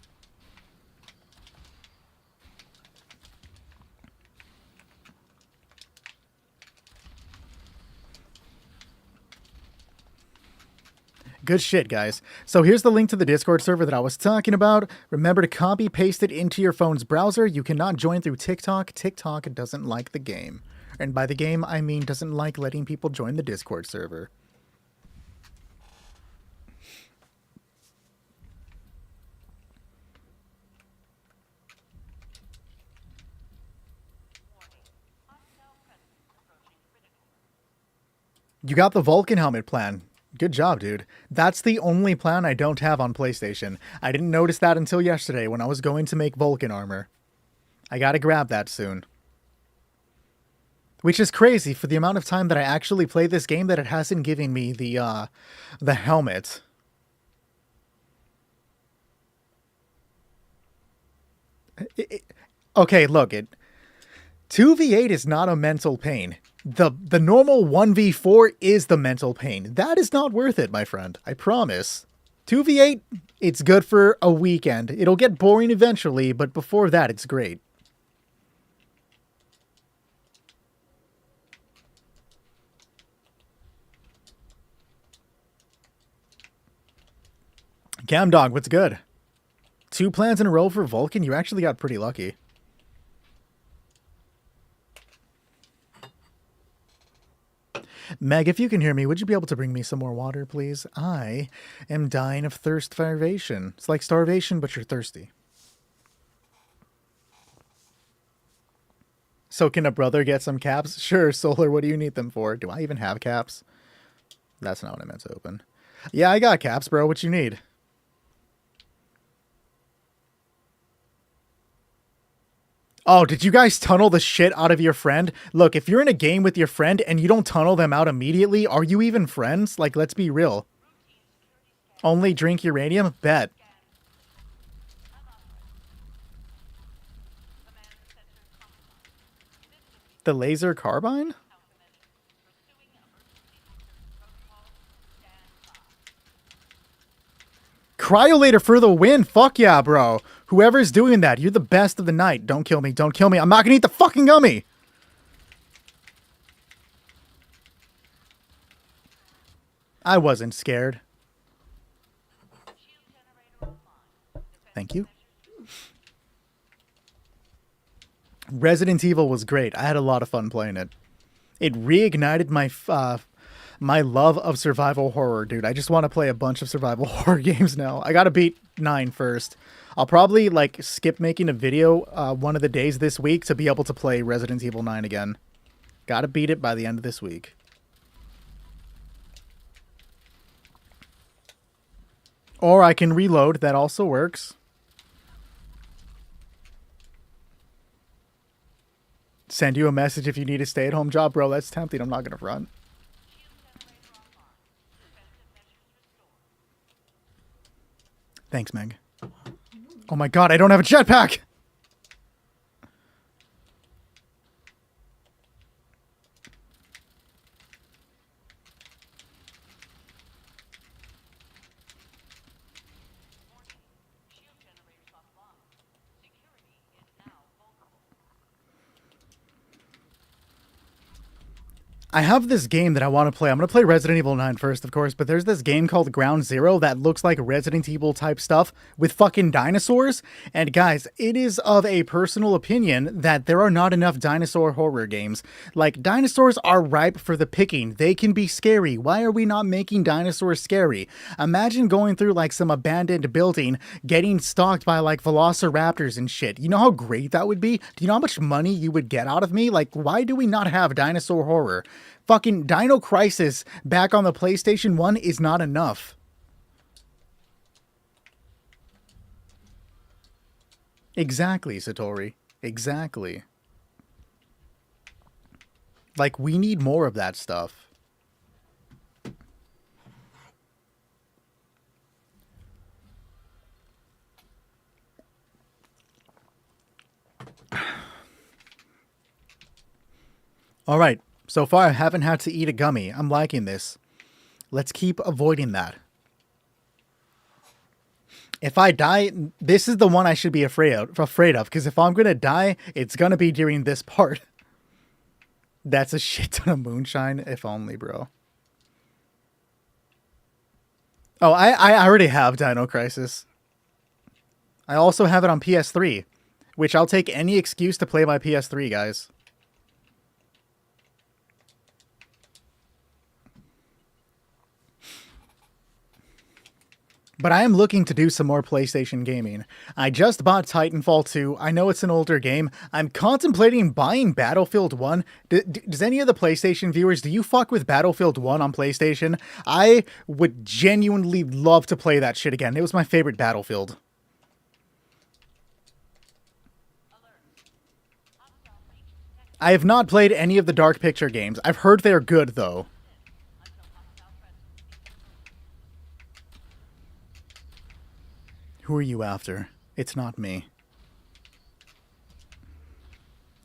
Good shit, guys. So here's the link to the Discord server that I was talking about. Remember to copy paste it into your phone's browser. You cannot join through TikTok. TikTok doesn't like the game. And by the game, I mean doesn't like letting people join the Discord server. You got the Vulcan helmet plan. Good job, dude. That's the only plan I don't have on PlayStation. I didn't notice that until yesterday when I was going to make Vulcan armor. I gotta grab that soon. Which is crazy for the amount of time that I actually play this game that it hasn't given me the helmet. Okay, look, 2v8 is not a mental pain. The normal 1v4 is the mental pain. That is not worth it, my friend. I promise. 2v8, it's good for a weekend. It'll get boring eventually, but before that, it's great. Camdog, what's good? 2 plans in a row for Vulcan? You actually got pretty lucky. Meg, if you can hear me, would you be able to bring me some more water, please? I am dying of thirst starvation. It's like starvation, but you're thirsty. So can a brother get some caps? Sure, Solar, what do you need them for? Do I even have caps? That's not what I meant to open. Yeah, I got caps, bro. What you need? Oh, did you guys tunnel the shit out of your friend? Look, if you're in a game with your friend and you don't tunnel them out immediately, are you even friends? Like, let's be real. Only drink uranium? Bet. The laser carbine? Cryolator for the win. Fuck yeah, bro. Whoever's doing that, you're the best of the night. Don't kill me. Don't kill me. I'm not gonna eat the fucking gummy. I wasn't scared. Thank you. Resident Evil was great. I had a lot of fun playing it. It reignited my love of survival horror, dude. I just want to play a bunch of survival horror games now. I gotta beat 9 first. I'll probably like skip making a video one of the days this week to be able to play Resident Evil 9 again. Gotta beat it by the end of this week. Or I can reload. That also works. Send you a message if you need a stay-at-home job. Bro, that's tempting. I'm not gonna front. Thanks, Meg. Oh my god, I don't have a jetpack! I have this game that I want to play. I'm going to play Resident Evil 9 first, of course, but there's this game called Ground Zero that looks like Resident Evil type stuff with fucking dinosaurs. And guys, it is of a personal opinion that there are not enough dinosaur horror games. Like, dinosaurs are ripe for the picking. They can be scary. Why are we not making dinosaurs scary? Imagine going through like some abandoned building, getting stalked by like velociraptors and shit. You know how great that would be? Do you know how much money you would get out of me? Like, why do we not have dinosaur horror? Fucking Dino Crisis back on the PlayStation 1 is not enough. Exactly, Satori. Exactly. Like, we need more of that stuff. All right. So far, I haven't had to eat a gummy. I'm liking this. Let's keep avoiding that. If I die, this is the one I should be afraid of. Because if I'm going to die, it's going to be during this part. That's a shit ton of moonshine. If only, bro. Oh, I already have Dino Crisis. I also have it on PS3. Which I'll take any excuse to play my PS3, guys. But I am looking to do some more PlayStation gaming. I just bought Titanfall 2. I know it's an older game. I'm contemplating buying Battlefield 1. Does any of the PlayStation viewers, do you fuck with Battlefield 1 on PlayStation? I would genuinely love to play that shit again. It was my favorite Battlefield. I have not played any of the Dark Picture games. I've heard they're good, though. Who are you after? It's not me.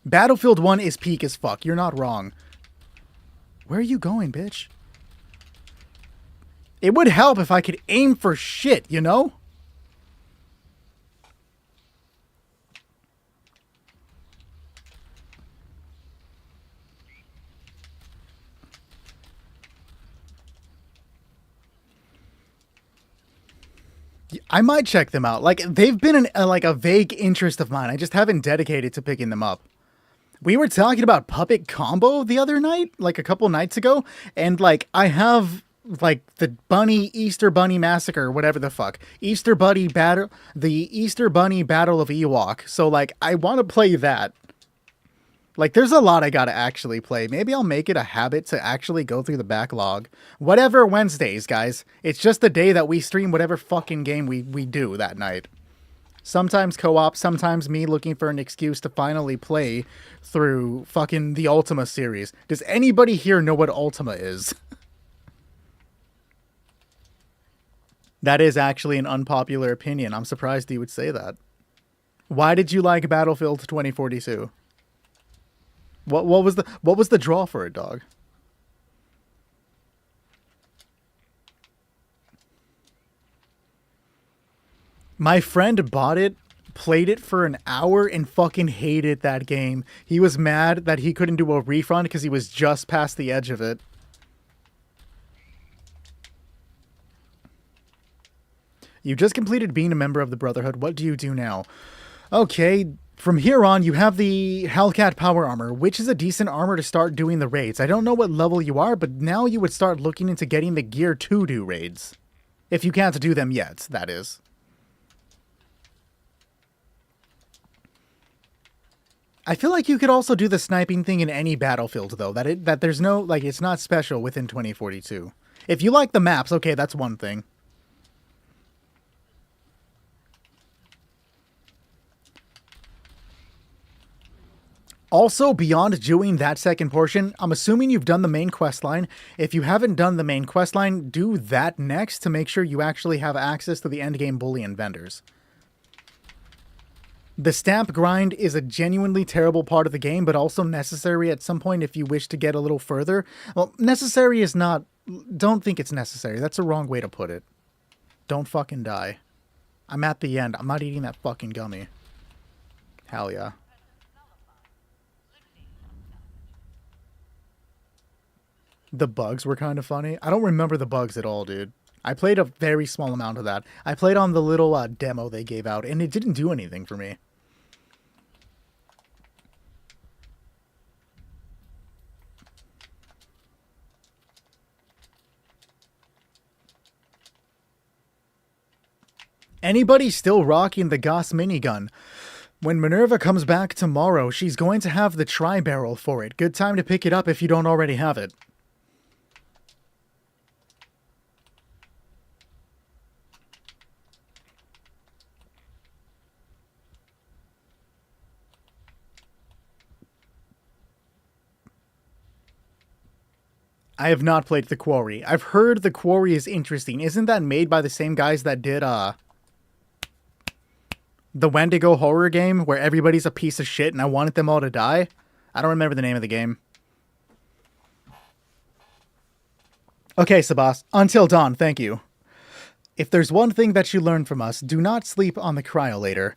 Battlefield 1 is peak as fuck. You're not wrong. Where are you going, bitch? It would help if I could aim for shit, you know? I might check them out. Like, they've been like a vague interest of mine. I just haven't dedicated to picking them up. We were talking about Puppet Combo the other night, like a couple nights ago, and like I have like the Easter Bunny Massacre, whatever the fuck. The Easter Bunny Battle of Ewok. So like I want to play that. Like there's a lot I gotta actually play. Maybe I'll make it a habit to actually go through the backlog. Whatever Wednesdays, guys. It's just the day that we stream whatever fucking game we do that night. Sometimes co-op, sometimes me looking for an excuse to finally play through fucking the Ultima series. Does anybody here know what Ultima is? That is actually an unpopular opinion. I'm surprised you would say that. Why did you like Battlefield 2042? What was the draw for it, dog? My friend bought it, played it for an hour, and fucking hated that game. He was mad that he couldn't do a refund because he was just past the edge of it. You just completed being a member of the Brotherhood. What do you do now? Okay, from here on, you have the Hellcat Power Armor, which is a decent armor to start doing the raids. I don't know what level you are, but now you would start looking into getting the gear to do raids. If you can't do them yet, that is. I feel like you could also do the sniping thing in any Battlefield, though. That there's no, like, it's not special within 2042. If you like the maps, okay, that's one thing. Also, beyond doing that second portion, I'm assuming you've done the main quest line. If you haven't done the main quest line, do that next to make sure you actually have access to the endgame bullion vendors. The stamp grind is a genuinely terrible part of the game, but also necessary at some point if you wish to get a little further. Well, necessary is not... Don't think it's necessary. That's the wrong way to put it. Don't fucking die. I'm at the end. I'm not eating that fucking gummy. Hell yeah. The bugs were kind of funny. I don't remember the bugs at all, dude. I played a very small amount of that. I played on the little demo they gave out, and it didn't do anything for me. Anybody still rocking the Gauss minigun? When Minerva comes back tomorrow, she's going to have the tri-barrel for it. Good time to pick it up if you don't already have it. I have not played The Quarry. I've heard The Quarry is interesting. Isn't that made by the same guys that did, the Wendigo horror game where everybody's a piece of shit and I wanted them all to die? I don't remember the name of the game. Okay, Sabas. Until dawn, thank you. If there's one thing that you learned from us, do not sleep on the cryolator.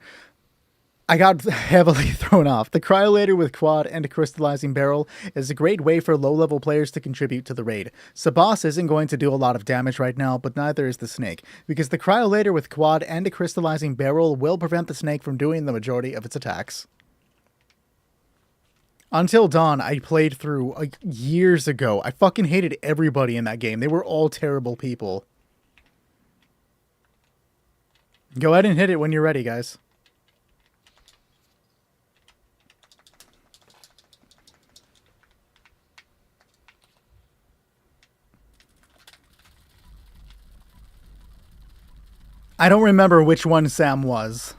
I got heavily thrown off. The cryolator with quad and a crystallizing barrel is a great way for low-level players to contribute to the raid. Sabas isn't going to do a lot of damage right now, but neither is the snake, because the cryolator with quad and a crystallizing barrel will prevent the snake from doing the majority of its attacks. Until Dawn, I played through years ago. I fucking hated everybody in that game. They were all terrible people. Go ahead and hit it when you're ready, guys. I don't remember which one Sam was.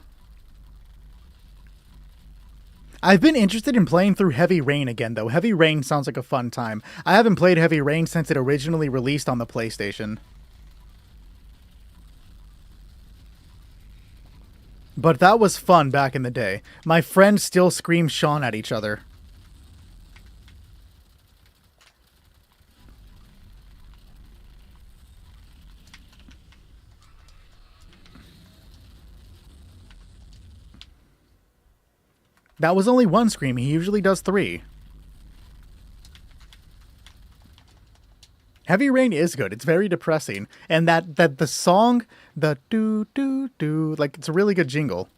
I've been interested in playing through Heavy Rain again, though. Heavy Rain sounds like a fun time. I haven't played Heavy Rain since it originally released on the PlayStation. But that was fun back in the day. My friends still scream Sean at each other. That was only one scream. He usually does 3. Heavy Rain is good. It's very depressing. And that the song, the do, like, it's a really good jingle.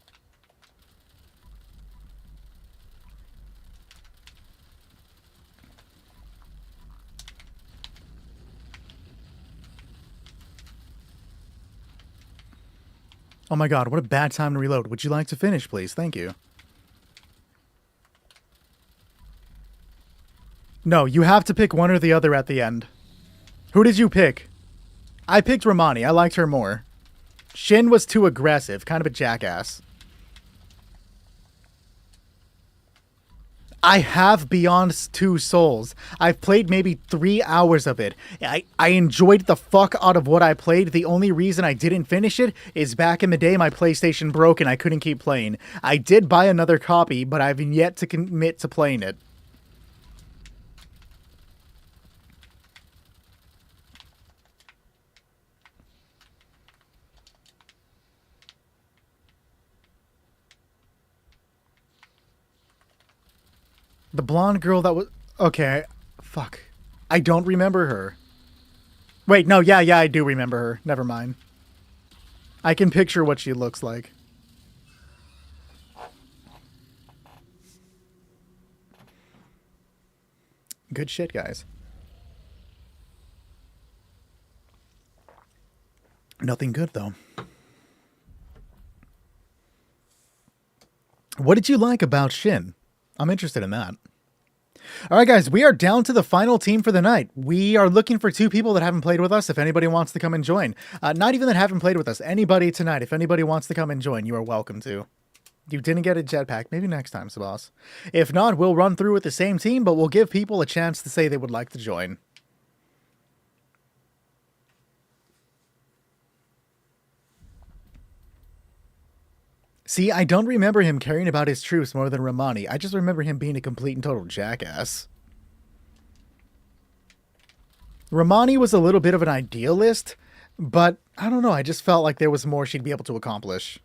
Oh my god, what a bad time to reload. Would you like to finish, please? Thank you. No, you have to pick one or the other at the end. Who did you pick? I picked Romani. I liked her more. Shin was too aggressive, kind of a jackass. I have Beyond Two Souls. I've played maybe 3 hours of it. I enjoyed the fuck out of what I played. The only reason I didn't finish it is back in the day my PlayStation broke and I couldn't keep playing. I did buy another copy, but I've yet to commit to playing it. The blonde girl that was... Okay, fuck. I don't remember her. Wait, no, yeah, I do remember her. Never mind. I can picture what she looks like. Good shit, guys. Nothing good, though. What did you like about Shin? I'm interested in that. All right, guys, we are down to the final team for the night. We are looking for 2 people that haven't played with us. If anybody wants to come and join. Not even that haven't played with us. Anybody tonight. If anybody wants to come and join, you are welcome to. You didn't get a jetpack. Maybe next time, Sabas. If not, we'll run through with the same team, but we'll give people a chance to say they would like to join. See, I don't remember him caring about his troops more than Romani. I just remember him being a complete and total jackass. Romani was a little bit of an idealist, but I don't know, I just felt like there was more she'd be able to accomplish.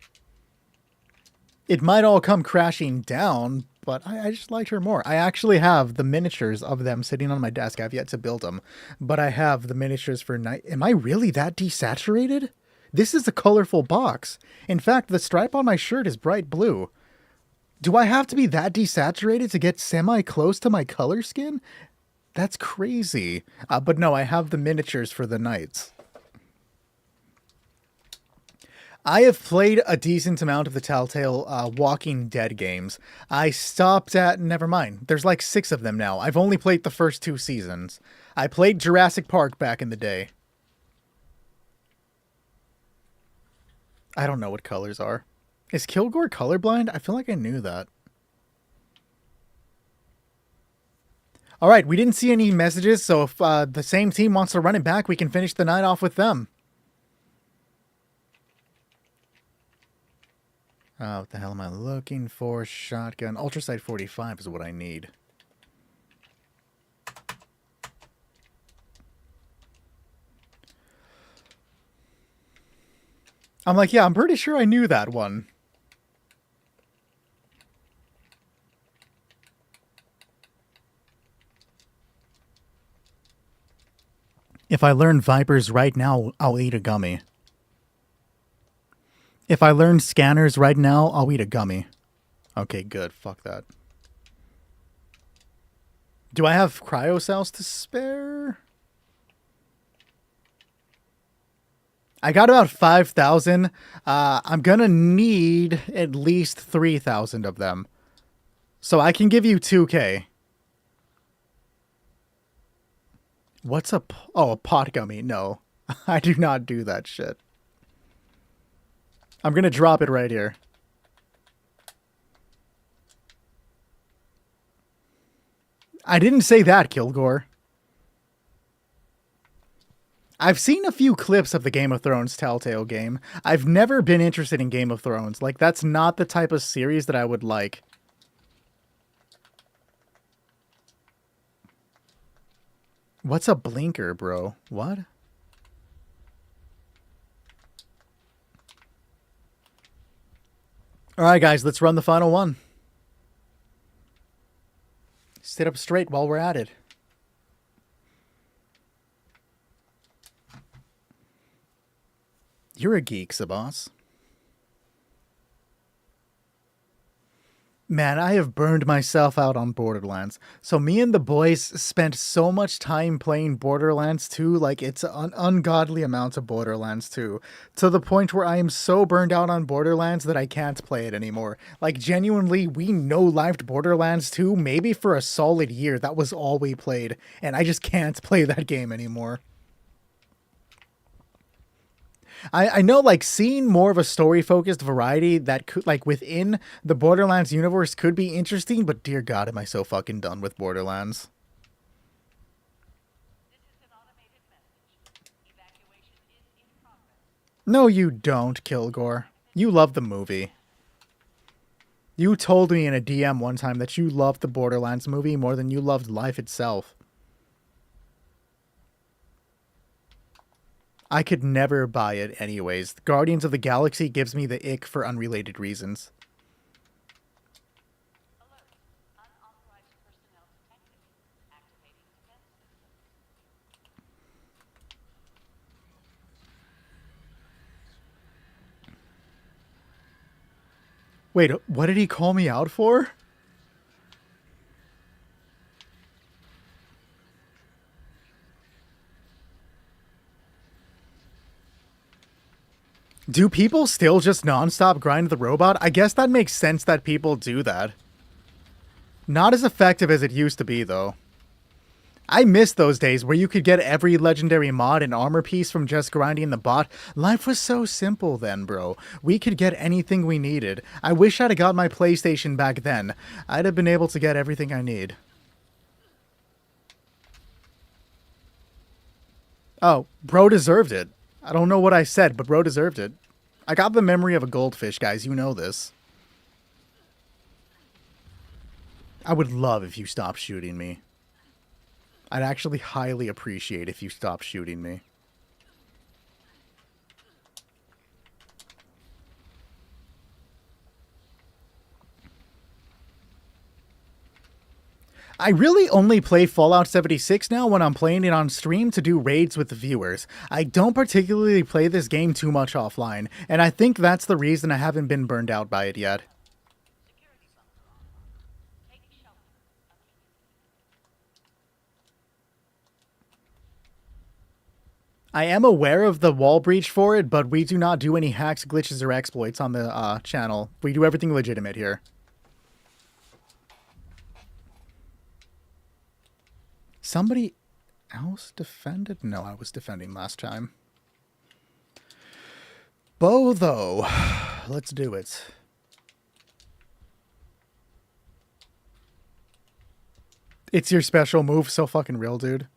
It might all come crashing down, but I just liked her more. I actually have the miniatures of them sitting on my desk. I've yet to build them, but I have the miniatures for night. Am I really that desaturated? This is a colorful box. In fact, the stripe on my shirt is bright blue. Do I have to be that desaturated to get semi-close to my color skin? That's crazy. But no, I have the miniatures for the knights. I have played a decent amount of the Telltale Walking Dead games. I stopped at... Never mind. There's like 6 of them now. I've only played the first 2 seasons. I played Jurassic Park back in the day. I don't know what colors are. Is Kilgore colorblind? I feel like I knew that. All right, we didn't see any messages, so if the same team wants to run it back, we can finish the night off with them. What the hell am I looking for? Shotgun. Ultrasight 45 is what I need. I'm like, yeah, I'm pretty sure I knew that one. If I learn Vipers right now, I'll eat a gummy. If I learn Scanners right now, I'll eat a gummy. Okay, good. Fuck that. Do I have cryocells to spare? I got about 5,000. I'm gonna need at least 3,000 of them. So I can give you 2K. What's a pot gummy? No, I do not do that shit. I'm gonna drop it right here. I didn't say that, Kilgore. I've seen a few clips of the Game of Thrones Telltale game. I've never been interested in Game of Thrones. Like, that's not the type of series that I would like. What's a blinker, bro? What? Alright, guys, let's run the final one. Sit up straight while we're at it. You're a geek, Sabas. Man, I have burned myself out on Borderlands. So me and the boys spent so much time playing Borderlands 2, like it's an ungodly amount of Borderlands 2, to the point where I am so burned out on Borderlands that I can't play it anymore. Like genuinely, we no-lifed Borderlands 2 maybe for a solid year. That was all we played, and I just can't play that game anymore. I know like seeing more of a story focused variety that could like within the Borderlands universe could be interesting, but dear God, am I so fucking done with Borderlands. No, you don't, Kilgore. You love the movie. You told me in a DM one time that you loved the Borderlands movie more than you loved life itself. I could never buy it anyways. Guardians of the Galaxy gives me the ick for unrelated reasons. Wait, what did he call me out for? Do people still just nonstop grind the robot? I guess that makes sense that people do that. Not as effective as it used to be, though. I miss those days where you could get every legendary mod and armor piece from just grinding the bot. Life was so simple then, bro. We could get anything we needed. I wish I'd have got my PlayStation back then. I'd have been able to get everything I need. Oh, bro deserved it. I don't know what I said, but bro deserved it. I got the memory of a goldfish, guys. You know this. I would love if you stopped shooting me. I'd actually highly appreciate if you stopped shooting me. I really only play Fallout 76 now when I'm playing it on stream to do raids with the viewers. I don't particularly play this game too much offline, and I think that's the reason I haven't been burned out by it yet. I am aware of the wall breach for it, but we do not do any hacks, glitches, or exploits on the channel. We do everything legitimate here. Somebody else defended? No, I was defending last time. Bo, though. Let's do it. It's your special move, so fucking real, dude.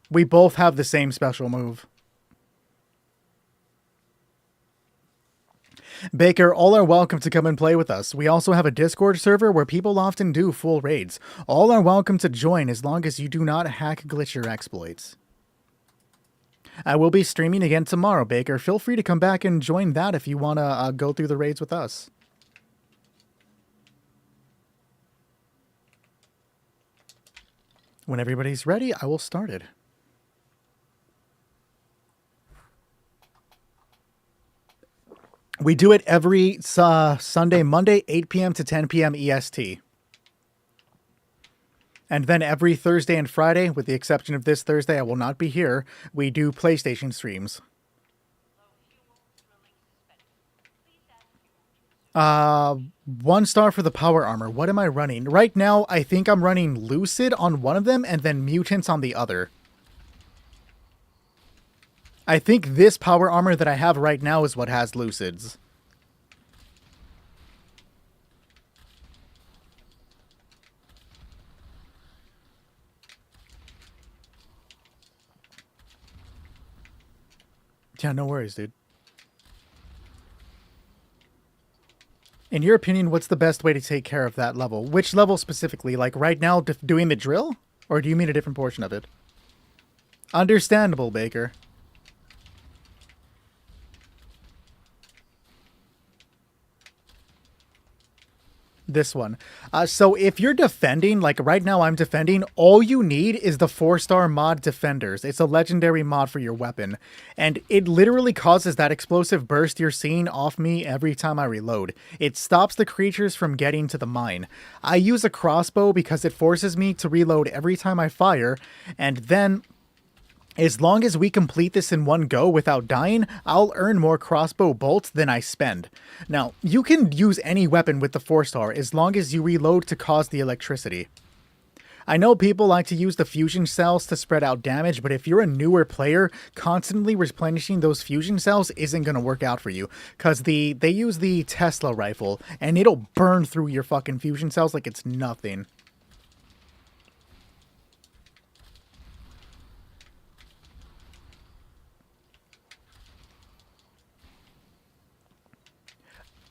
We both have the same special move. Baker, all are welcome to come and play with us. We also have a Discord server where people often do full raids. All are welcome to join as long as you do not hack, glitch, or exploits. I will be streaming again tomorrow, Baker. Feel free to come back and join that if you want to go through the raids with us. When everybody's ready, I will start it. We do it every Sunday, Monday, 8 p.m. to 10 p.m. EST. And then every Thursday and Friday, with the exception of this Thursday, I will not be here, we do PlayStation streams. 1 star for the power armor. What am I running? Right now, I think I'm running Lucid on one of them and then Mutants on the other. I think this power armor that I have right now is what has Lucids. Yeah, no worries, dude. In your opinion, what's the best way to take care of that level? Which level specifically? Like right now doing the drill? Or do you mean a different portion of it? Understandable, Baker. This one. So if you're defending, like right now I'm defending, all you need is the 4-star mod Defenders. It's a legendary mod for your weapon. And it literally causes that explosive burst you're seeing off me every time I reload. It stops the creatures from getting to the mine. I use a crossbow because it forces me to reload every time I fire, and then as long as we complete this in one go without dying, I'll earn more crossbow bolts than I spend. Now, you can use any weapon with the 4-star as long as you reload to cause the electricity. I know people like to use the fusion cells to spread out damage, but if you're a newer player, constantly replenishing those fusion cells isn't going to work out for you. Because they use the Tesla rifle, and it'll burn through your fucking fusion cells like it's nothing.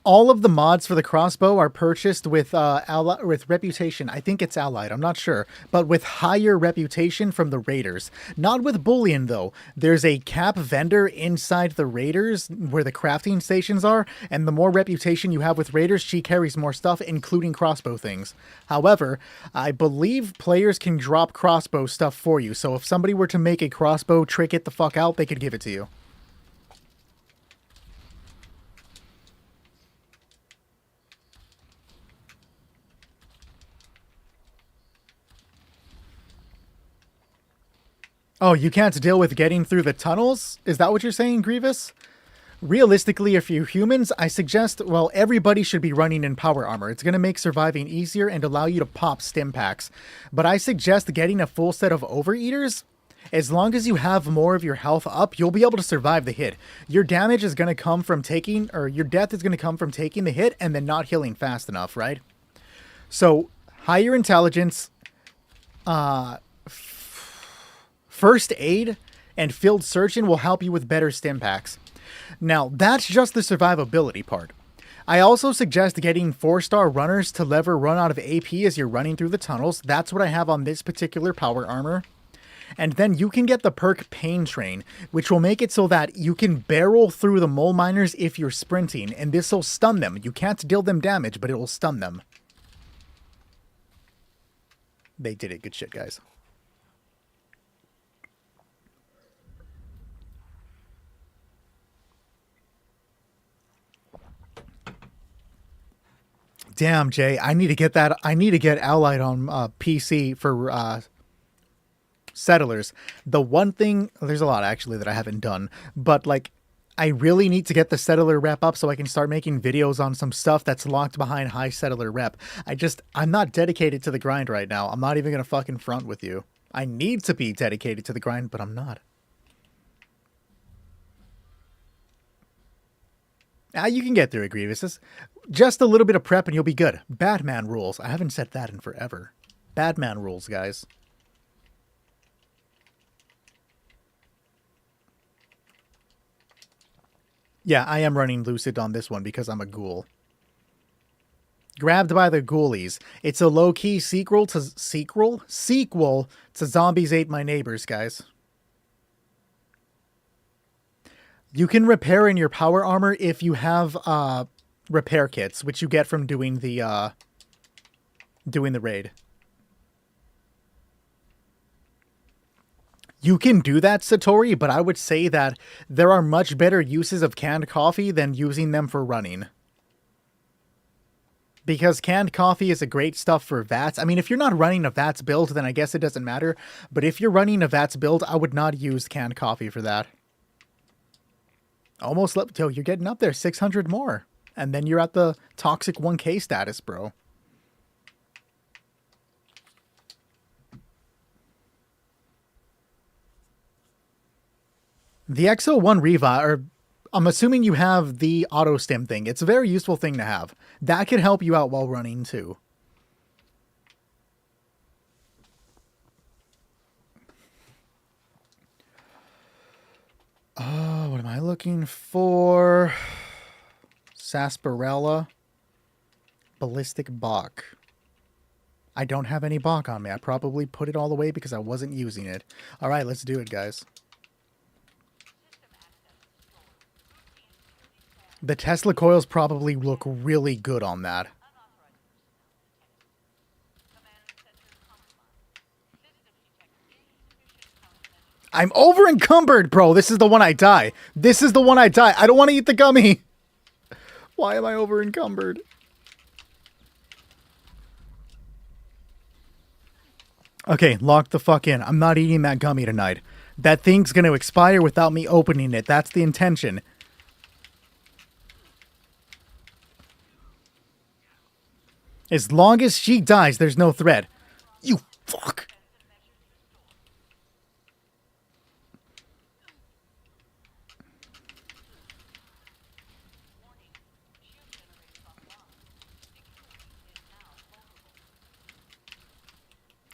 All of the mods for the crossbow are purchased with with reputation. I think it's allied. I'm not sure, but with higher reputation from the raiders. Not with bullion though. There's a cap vendor inside the raiders where the crafting stations are, and the more reputation you have with raiders, she carries more stuff, including crossbow things. However, I believe players can drop crossbow stuff for you. So if somebody were to make a crossbow trick it the fuck out, they could give it to you. Oh, you can't deal with getting through the tunnels? Is that what you're saying, Grievous? Realistically, if you're humans, I suggest, well, everybody should be running in power armor. It's going to make surviving easier and allow you to pop stim packs. But I suggest getting a full set of overeaters. As long as you have more of your health up, you'll be able to survive the hit. Your damage is going to come from taking, or your death is going to come from taking the hit and then not healing fast enough, right? So, higher intelligence, first aid, and field surgeon will help you with better stim packs. Now, that's just the survivability part. I also suggest getting 4-star runners to lever run out of AP as you're running through the tunnels. That's what I have on this particular power armor. And then you can get the perk Pain Train, which will make it so that you can barrel through the mole miners if you're sprinting, and this will stun them. You can't deal them damage, but it will stun them. They did it. Good shit, guys. Damn, Jay, I need to get that. I need to get Allied on PC for Settlers. The one thing, there's a lot actually that I haven't done, but like, I really need to get the Settler rep up so I can start making videos on some stuff that's locked behind high Settler rep. I'm not dedicated to the grind right now. I'm not even going to fucking front with you. I need to be dedicated to the grind, but I'm not. You can get through it, Grievous. Just a little bit of prep and you'll be good. Batman rules. I haven't said that in forever. Batman rules, guys. Yeah, I am running Lucid on this one because I'm a ghoul. Grabbed by the Ghoulies. It's a low-key sequel to Zombies Ate My Neighbors, guys. You can repair in your power armor if you have repair kits, which you get from doing the raid. You can do that, Satori, but I would say that there are much better uses of canned coffee than using them for running. Because canned coffee is a great stuff for VATS. I mean, if you're not running a VATS build, then I guess it doesn't matter. But if you're running a VATS build, I would not use canned coffee for that. Almost, yo, you're getting up there, 600 more. And then you're at the toxic 1K status, bro. The XO1 Riva, or I'm assuming you have the auto stim thing. It's a very useful thing to have. That could help you out while running too. What am I looking for? Sarsaparilla. Ballistic Bach. I don't have any Bach on me. I probably put it all away because I wasn't using it. Alright, let's do it, guys. The Tesla coils probably look really good on that. I'm over encumbered, bro. This is the one I die. This is the one I die. I don't want to eat the gummy. Why am I over encumbered? Okay, lock the fuck in. I'm not eating that gummy tonight. That thing's gonna expire without me opening it. That's the intention. As long as she dies, there's no threat. You fuck.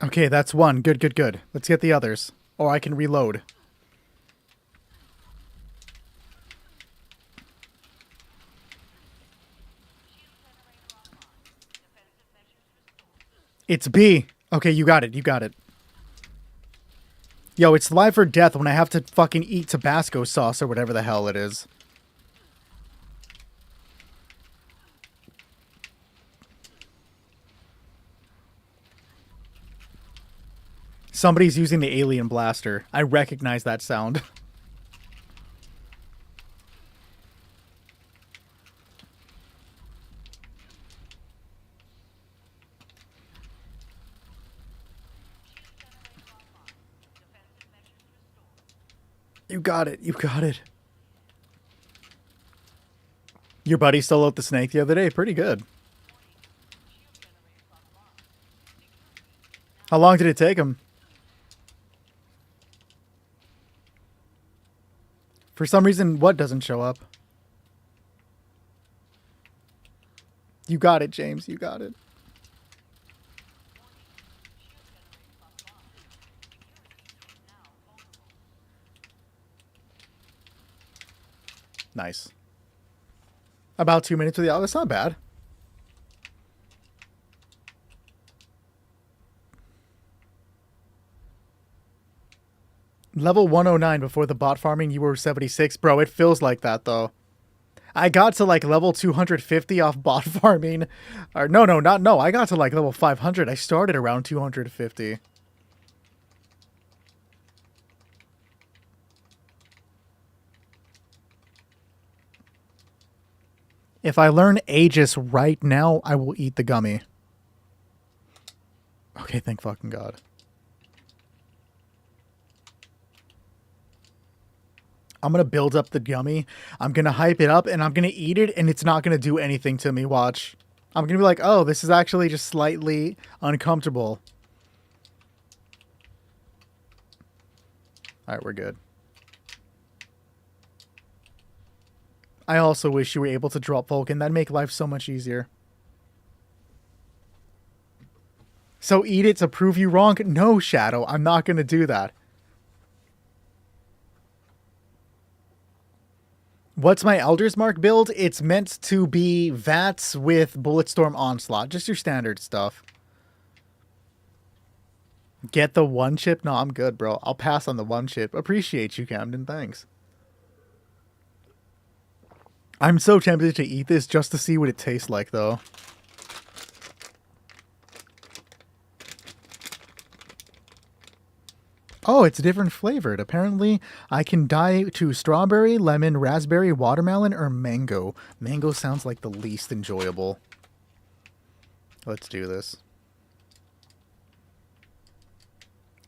Okay, that's one. Good, good, good. Let's get the others. Or I can reload. It's B. Okay, you got it. You got it. Yo, it's life or death when I have to fucking eat Tabasco sauce or whatever the hell it is. Somebody's using the alien blaster. I recognize that sound. You got it. You got it. Your buddy stole out the snake the other day. Pretty good. How long did it take him? For some reason, what doesn't show up? You got it, James. You got it. Nice. About 2 minutes with the that's not bad. Level 109 before the bot farming, you were 76. Bro, it feels like that, though. I got to, like, level 250 off bot farming. Or, no. I got to, like, level 500. I started around 250. If I learn Aegis right now, I will eat the gummy. Okay, thank fucking God. I'm going to build up the gummy. I'm going to hype it up, and I'm going to eat it, and it's not going to do anything to me. Watch. I'm going to be like, oh, this is actually just slightly uncomfortable. All right, we're good. I also wish you were able to drop Vulcan. That'd make life so much easier. So eat it to prove you wrong? No, Shadow. I'm not going to do that. What's my Elder's Mark build? It's meant to be VATS with Bulletstorm Onslaught. Just your standard stuff. Get the one chip? No, I'm good, bro. I'll pass on the one chip. Appreciate you, Camden. Thanks. I'm so tempted to eat this just to see what it tastes like, though. Oh, it's different flavored. Apparently, I can dye to strawberry, lemon, raspberry, watermelon, or mango. Mango sounds like the least enjoyable. Let's do this.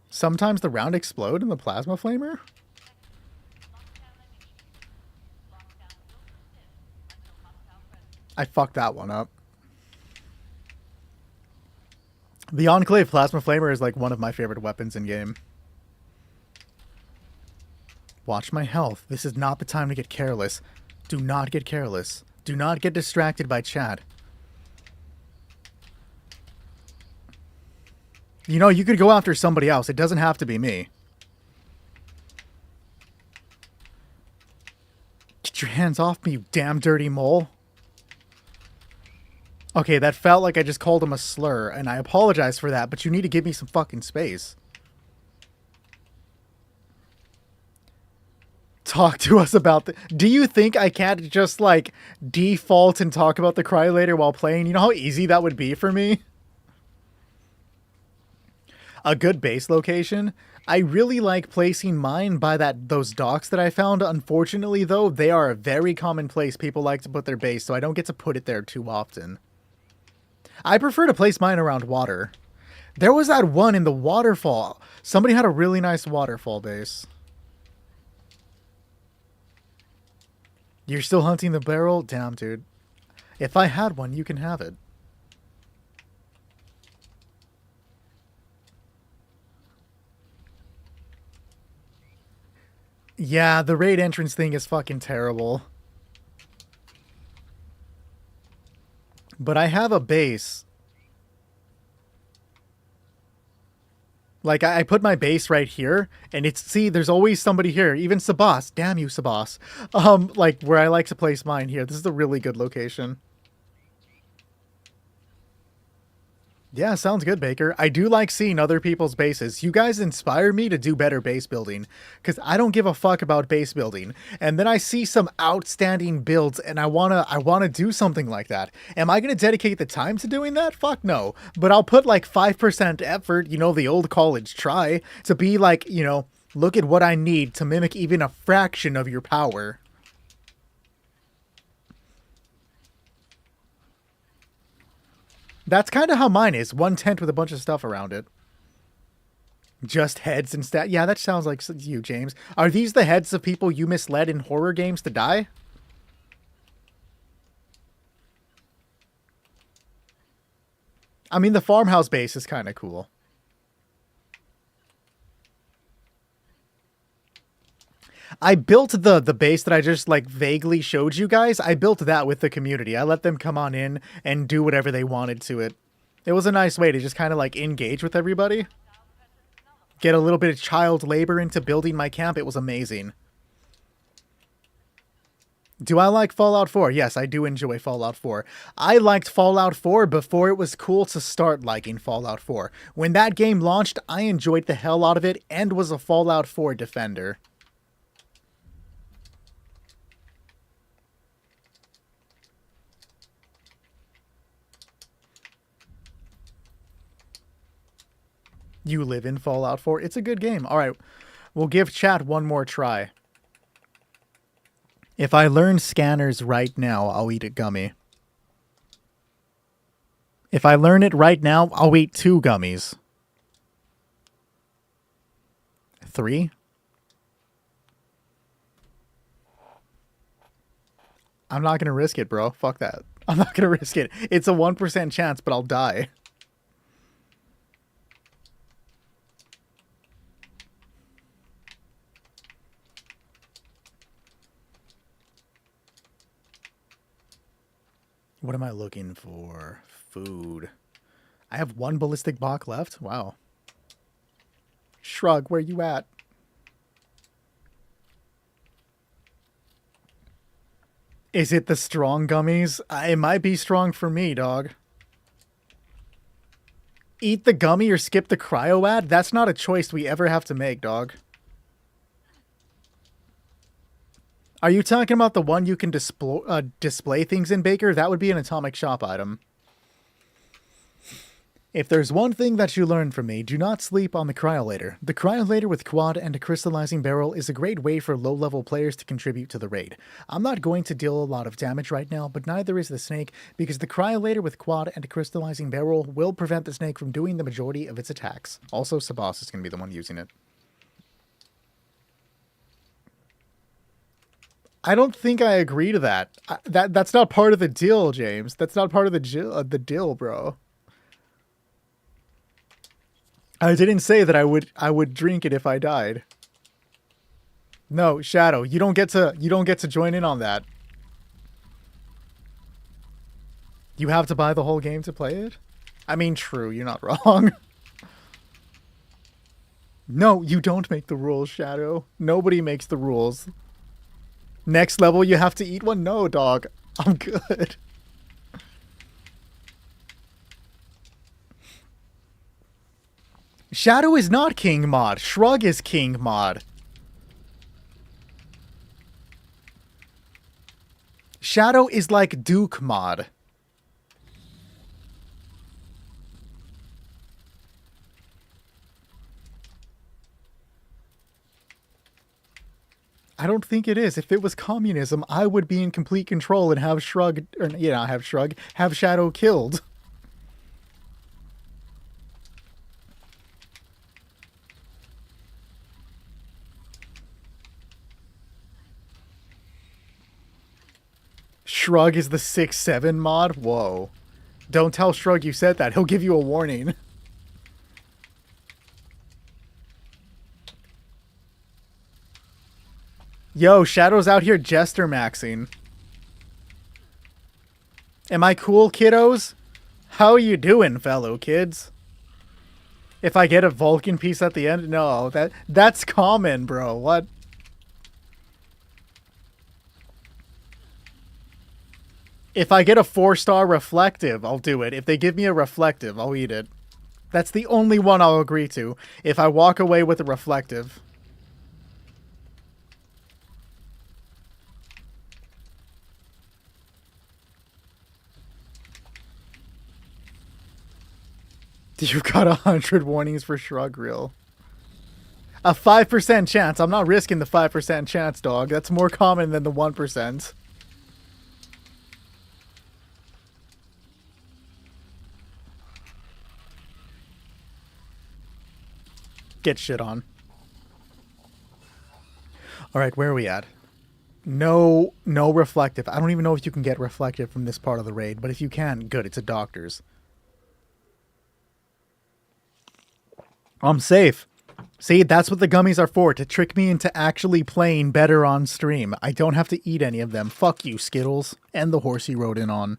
Sometimes the round explode in the plasma flamer? I fucked that one up. The Enclave Plasma Flamer is like one of my favorite weapons in game. Watch my health. This is not the time to get careless. Do not get careless. Do not get distracted by chat. You know, you could go after somebody else. It doesn't have to be me. Get your hands off me, you damn dirty mole. Okay, that felt like I just called him a slur, and I apologize for that, but you need to give me some fucking space. Talk to us about the... Do you think I can't just, like, default and talk about the Cryolator while playing? You know how easy that would be for me? A good base location. I really like placing mine by those docks that I found. Unfortunately, though, they are a very common place people like to put their base, so I don't get to put it there too often. I prefer to place mine around water. There was that one in the waterfall. Somebody had a really nice waterfall base. You're still hunting the barrel? Damn, dude. If I had one, you can have it. Yeah, the raid entrance thing is fucking terrible. But I have a base. Like, I put my base right here, and see, there's always somebody here. Even Sabas. Damn you, Sabas. Like, where I like to place mine here. This is a really good location. Yeah, sounds good, Baker. I do like seeing other people's bases. You guys inspire me to do better base building, because I don't give a fuck about base building. And then I see some outstanding builds, and I wanna do something like that. Am I gonna dedicate the time to doing that? Fuck no. But I'll put like 5% effort, you know, the old college try, to be like, you know, look at what I need to mimic even a fraction of your power. That's kind of how mine is. One tent with a bunch of stuff around it. Just heads and stat. Yeah, that sounds like you, James. Are these the heads of people you misled in horror games to die? I mean, the farmhouse base is kind of cool. I built the base that I just like vaguely showed you guys. I built that with the community. I let them come on in and do whatever they wanted to it. It was a nice way to just kind of like engage with everybody. Get a little bit of child labor into building my camp. It was amazing. Do I like Fallout 4? Yes, I do enjoy Fallout 4. I liked Fallout 4 before it was cool to start liking Fallout 4. When that game launched, I enjoyed the hell out of it and was a Fallout 4 defender. You live in Fallout 4? It's a good game. All right, we'll give chat one more try. If I learn scanners right now, I'll eat a gummy. If I learn it right now, I'll eat 2 gummies. 3? I'm not going to risk it, bro. Fuck that. I'm not going to risk it. It's a 1% chance, but I'll die. What am I looking for? Food. I have 1 ballistic Bach left? Wow. Shrug, where you at? Is it the strong gummies? It might be strong for me, dog. Eat the gummy or skip the cryo ad? That's not a choice we ever have to make, dog. Are you talking about the one you can display things in, Baker? That would be an atomic shop item. If there's one thing that you learned from me, do not sleep on the Cryolator. The Cryolator with quad and a crystallizing barrel is a great way for low-level players to contribute to the raid. I'm not going to deal a lot of damage right now, but neither is the snake, because the Cryolator with quad and a crystallizing barrel will prevent the snake from doing the majority of its attacks. Also, Sabas is going to be the one using it. I don't think I agree to that. That's not part of the deal, James. That's not part of the deal, bro. I didn't say that I would drink it if I died. No, Shadow, you don't get to join in on that. You have to buy the whole game to play it? I mean, true, you're not wrong. No, you don't make the rules, Shadow. Nobody makes the rules. Next level, you have to eat one? No, dog. I'm good. Shadow is not King Mod. Shrug is King Mod. Shadow is like Duke Mod. I don't think it is. If it was communism, I would be in complete control and have have Shadow killed. Shrug is the 6-7 mod? Whoa. Don't tell Shrug you said that. He'll give you a warning. Yo, Shadow's out here jester maxing. Am I cool, kiddos? How you doing, fellow kids? If I get a Vulcan piece at the end? No, that's common, bro. What? If I get a 4-star reflective, I'll do it. If they give me a reflective, I'll eat it. That's the only one I'll agree to. If I walk away with a reflective. You've got 100 warnings for Shrug Reel. A 5% chance. I'm not risking the 5% chance, dog. That's more common than the 1%. Get shit on. Alright, where are we at? No reflective. I don't even know if you can get reflective from this part of the raid, but if you can, good. It's a doctor's. I'm safe. See, that's what the gummies are for, to trick me into actually playing better on stream. I don't have to eat any of them. Fuck you, Skittles. And the horse you rode in on.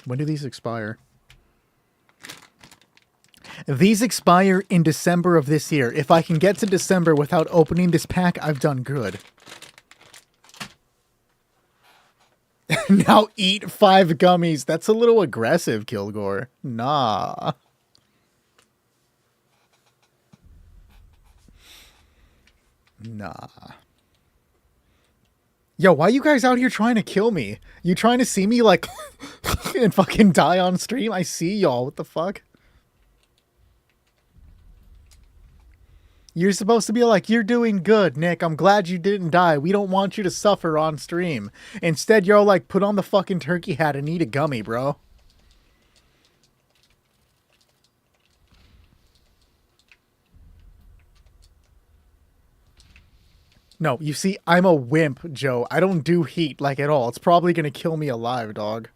When do these expire? These expire in December of this year. If I can get to December without opening this pack, I've done good. Now eat 5 gummies. That's a little aggressive, Kilgore. Nah. Nah. Yo, why you guys out here trying to kill me? You trying to see me, like, and fucking die on stream? I see y'all. What the fuck? You're supposed to be like, you're doing good, Nick. I'm glad you didn't die. We don't want you to suffer on stream. Instead, you're all like, put on the fucking turkey hat and eat a gummy, bro. No, you see, I'm a wimp, Joe. I don't do heat, like, at all. It's probably gonna kill me alive, dog.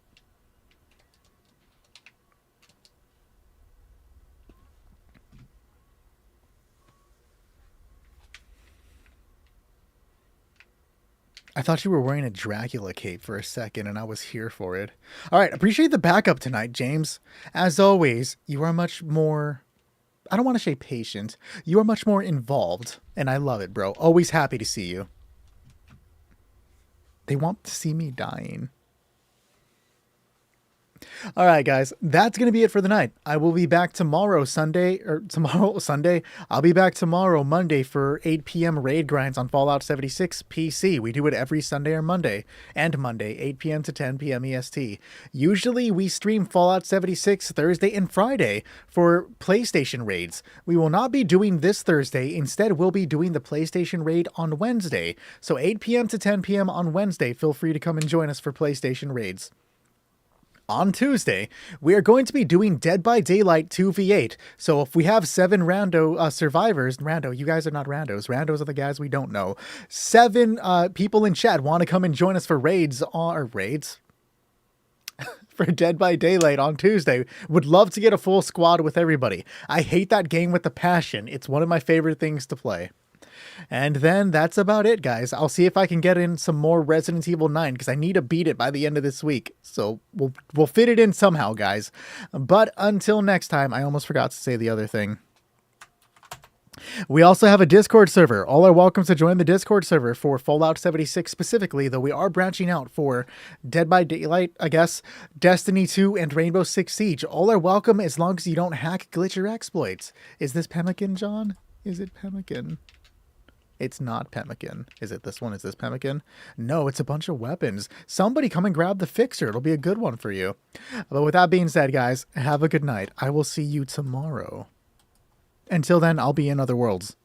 I thought you were wearing a Dracula cape for a second, and I was here for it. Alright, appreciate the backup tonight, James. As always, you are much more... I don't want to say patient. You are much more involved, and I love it, bro. Always happy to see you. They want to see me dying. All right, guys, that's going to be it for the night. I will be back tomorrow, Sunday. I'll be back tomorrow, Monday, for 8 p.m. raid grinds on Fallout 76 PC. We do it every Sunday or Monday, and Monday, 8 p.m. to 10 p.m. EST. Usually, we stream Fallout 76 Thursday and Friday for PlayStation raids. We will not be doing this Thursday. Instead, we'll be doing the PlayStation raid on Wednesday. So 8 p.m. to 10 p.m. on Wednesday, feel free to come and join us for PlayStation raids. On Tuesday, we are going to be doing Dead by Daylight 2v8. So if we have 7 rando survivors, you guys are not randos. Randos are the guys we don't know. 7 people in chat want to come and join us for for Dead by Daylight on Tuesday. Would love to get a full squad with everybody. I hate that game with a passion. It's one of my favorite things to play. And then that's about it, guys. I'll see if I can get in some more Resident Evil 9 because I need to beat it by the end of this week. So we'll fit it in somehow, guys. But until next time, I almost forgot to say the other thing. We also have a Discord server. All are welcome to join the Discord server for Fallout 76 specifically, though we are branching out for Dead by Daylight, I guess, Destiny 2, and Rainbow Six Siege. All are welcome as long as you don't hack, glitch, or exploits. Is this Pemmican, John? Is it Pemmican? It's not Pemmican. Is it this one? Is this Pemmican? No, it's a bunch of weapons. Somebody come and grab the fixer. It'll be a good one for you. But with that being said, guys, have a good night. I will see you tomorrow. Until then, I'll be in other worlds.